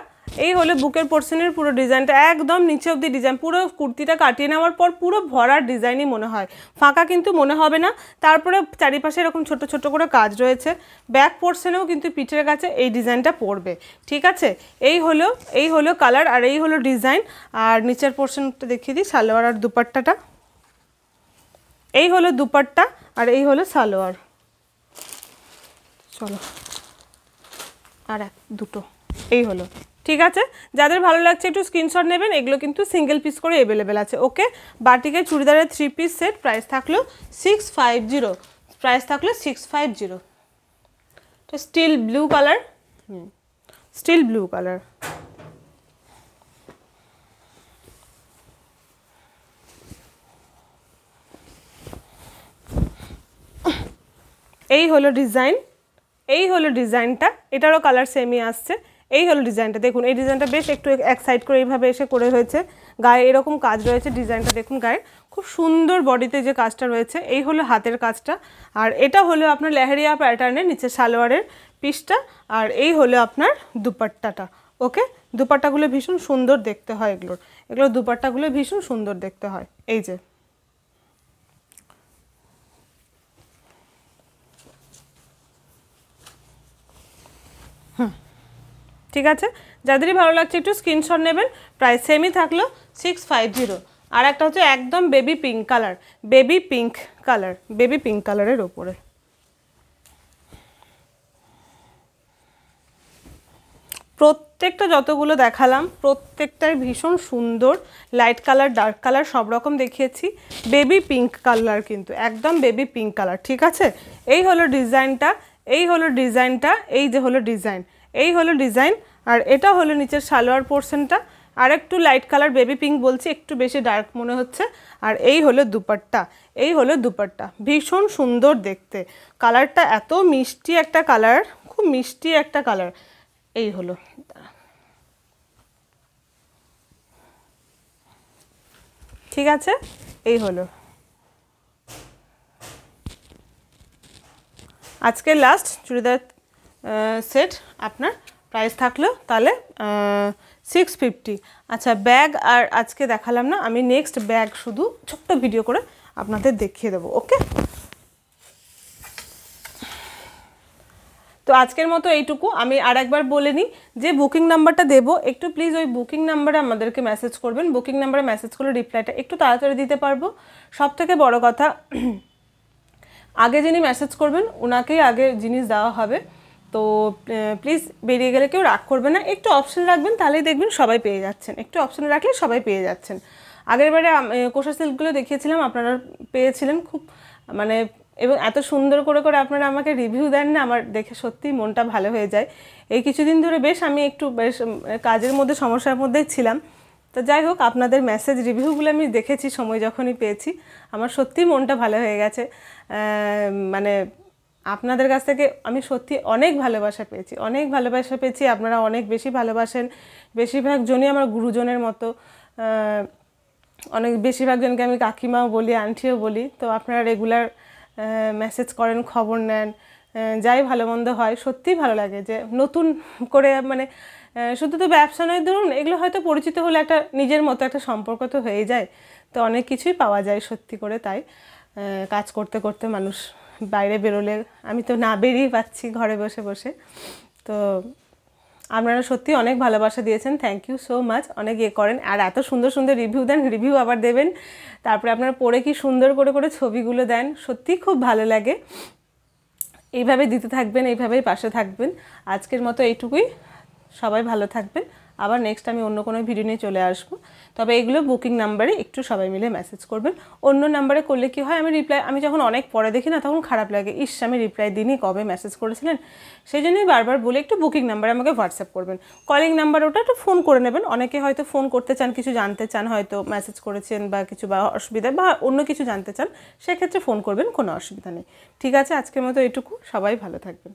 এই হলো বুকের পোর্শনের পুরো ডিজাইনটা, একদম নিচে অবধি ডিজাইন। পুরো কুর্তিটা কাটিয়ে নেওয়ার পর পুরো ভরার ডিজাইনই মনে হয়, ফাঁকা কিন্তু মনে হবে না। তারপরে চারিপাশে এরকম ছোট ছোট করে কাজ রয়েছে। ব্যাক পোর্শনেও কিন্তু পিঠের কাছে এই ডিজাইনটা পড়বে। ঠিক আছে, এই হলো কালার, আর এই হলো ডিজাইন। আর নিচের পোর্শনটা দেখিয়ে দিই, সালোয়ার আর দুপাট্টাটা। এই হলো দুপাট্টা, আর এই হলো সালোয়ার। চলো, আর দুটো এই হলো। ঠিক আছে, যাদের ভালো লাগছে একটু স্ক্রিনশট নেবেন, এগুলো কিন্তু সিঙ্গেল পিস করে অ্যাভেলেবেল আছে। ওকে, বাটিকের চুড়িদারের 3 পিস সেট, প্রাইস থাকলো 650, প্রাইস থাকলো 650। তো steel blue colour, steel blue colour. এই হলো ডিজাইন, এই হলো ডিজাইনটা, এটারও কালার সেমই আসছে। এই হলো ডিজাইনটা, দেখুন এই ডিজাইনটা বেশ একটু এক সাইড করে এইভাবে এসে করে হয়েছে, গায়ে এরকম কাজ রয়েছে। ডিজাইনটা দেখুন, গায়ে খুব সুন্দর বডিতে যে কাজটা রয়েছে। এই হলো হাতের কাজটা, আর এটা হলো আপনার লেহেরিয়া প্যাটার্নের নিচে সালোয়ারের পিসটা, আর এই হলো আপনার দুপাট্টাটা। ওকে, দুপাট্টাগুলো ভীষণ সুন্দর দেখতে হয়, এগুলোর দুপাট্টাগুলো ভীষণ সুন্দর দেখতে হয়। এই যে ঠিক আছে, যাদেরই ভালো লাগছে একটু স্ক্রিনশট নেবেন। প্রাইস সেমই থাকলো 650। আর একটা হচ্ছে একদম baby pink colour, baby pink colour, baby pink কালারের ওপরে। প্রত্যেকটা যতগুলো দেখালাম প্রত্যেকটাই ভীষণ সুন্দর, লাইট কালার ডার্ক কালার সব রকম দেখিয়েছি। বেবি পিঙ্ক কালার কিন্তু একদম বেবি পিঙ্ক কালার। ঠিক আছে, এই হলো ডিজাইনটা, এই হলো ডিজাইনটা, এই যে হলো ডিজাইন, এই হলো ডিজাইন। আর এটা হলো নিচের সালোয়ার পোর্শনটা, আর একটু লাইট কালার বেবি পিঙ্ক বলছি, একটু বেশি ডার্ক মনে হচ্ছে। আর এই হলো দুপাট্টা, এই হলো দুপাট্টা, ভীষণ সুন্দর দেখতে। কালারটা এত মিষ্টি একটা কালার, খুব মিষ্টি একটা কালার। এই হলো ঠিক আছে, এই হলো আজকের লাস্ট চুড়িদার সেট। আপনার প্রাইস থাকলো তাহলে 650। আচ্ছা, ব্যাগ আর আজকে দেখালাম না, আমি নেক্সট ব্যাগ শুধু ছোট্ট ভিডিও করে আপনাদের দেখিয়ে দেবো। ওকে, তো আজকের মতো এইটুকু। আমি আর একবার বলে নিই যে বুকিং নাম্বারটা দেবো, একটু প্লিজ ওই বুকিং নাম্বারে আমাদেরকে মেসেজ করবেন। বুকিং নাম্বারে মেসেজ করলে রিপ্লাইটা একটু তাড়াতাড়ি দিতে পারবো। সবথেকে বড় কথা, আগে যিনি মেসেজ করবেন ওনাকেই আগে জিনিস দেওয়া হবে। তো প্লিজ বেরিয়ে গেলে কেউ রাগ করবে না, একটু অপশন রাখবেন, তাহলেই দেখবেন সবাই পেয়ে যাচ্ছেন। একটু অপশন রাখলে সবাই পেয়ে যাচ্ছেন। আগের বারে কোষা সিল্কগুলো দেখিয়েছিলাম, আপনারা পেয়েছিলেন খুব, মানে এবং এত সুন্দর করে করে আপনারা আমাকে রিভিউ দেন না, আমার দেখে সত্যিই মনটা ভালো হয়ে যায়। এই কিছুদিন ধরে বেশ আমি একটু বেশ কাজের মধ্যে সমস্যার মধ্যেই ছিলাম। তো যাই হোক, আপনাদের মেসেজ রিভিউগুলো আমি দেখেছি সময় যখনই পেয়েছি, আমার সত্যিই মনটা ভালো হয়ে গেছে। মানে আপনাদের কাছ থেকে আমি সত্যি অনেক ভালোবাসা পেয়েছি, অনেক ভালোবাসা পেয়েছি। আপনারা অনেক বেশি ভালোবাসেন, বেশিরভাগ জনই আমার গুরুজনের মতো। অনেক বেশিরভাগ জনকে আমি কাকিমাও বলি, আন্টিও বলি। তো আপনারা রেগুলার মেসেজ করেন, খবর নেন, যাই ভালো মন্দ হয়, সত্যিই ভালো লাগে যে নতুন করে, মানে শুধু তো ব্যবসা নয়, ধরুন এগুলো হয়তো পরিচিত হলে একটা নিজের মতো একটা সম্পর্ক তো হয়ে যায়। তো অনেক কিছুই পাওয়া যায় সত্যি করে। তাই কাজ করতে করতে মানুষ বাইরে বেরোলে, আমি তো না বেরিয়ে পাচ্ছি ঘরে বসে বসে। তো আপনারা সত্যি অনেক ভালোবাসা দিয়েছেন, থ্যাংক ইউ সো মাচ। অনেক করেন আর এত সুন্দর সুন্দর রিভিউ দেন, রিভিউ আবার দেবেন, তারপরে আপনারা পড়ে কি সুন্দর করে করে ছবিগুলো দেন, সত্যিই খুব ভালো লাগে। এইভাবে দিতে থাকবেন, এইভাবেই পাশে থাকবেন। আজকের মতো এইটুকুই, সবাই ভালো থাকবেন। আবার নেক্সট আমি অন্য কোনো ভিডিও নিয়ে চলে আসবো। তবে এগুলো বুকিং নাম্বারে একটু সবাই মিলে মেসেজ করবেন। অন্য নাম্বারে করলে কি হয়, আমি যখন অনেক পরে দেখি না, তখন খারাপ লাগে, ইস আমি রিপ্লাই দিইনি, কবে মেসেজ করেছিলেন। সেই জন্যই বারবার বলে একটু বুকিং নাম্বারে আমাকে হোয়াটসঅ্যাপ করবেন। কলিং নাম্বার ওটা একটু ফোন করে নেবেন। অনেকে হয়তো ফোন করতে চান, কিছু জানতে চান, হয়তো মেসেজ করেছেন বা কিছু বা অসুবিধা বা অন্য কিছু জানতে চান, সেক্ষেত্রে ফোন করবেন, কোনো অসুবিধা নেই। ঠিক আছে, আজকের মতো এটুকু, সবাই ভালো থাকবেন।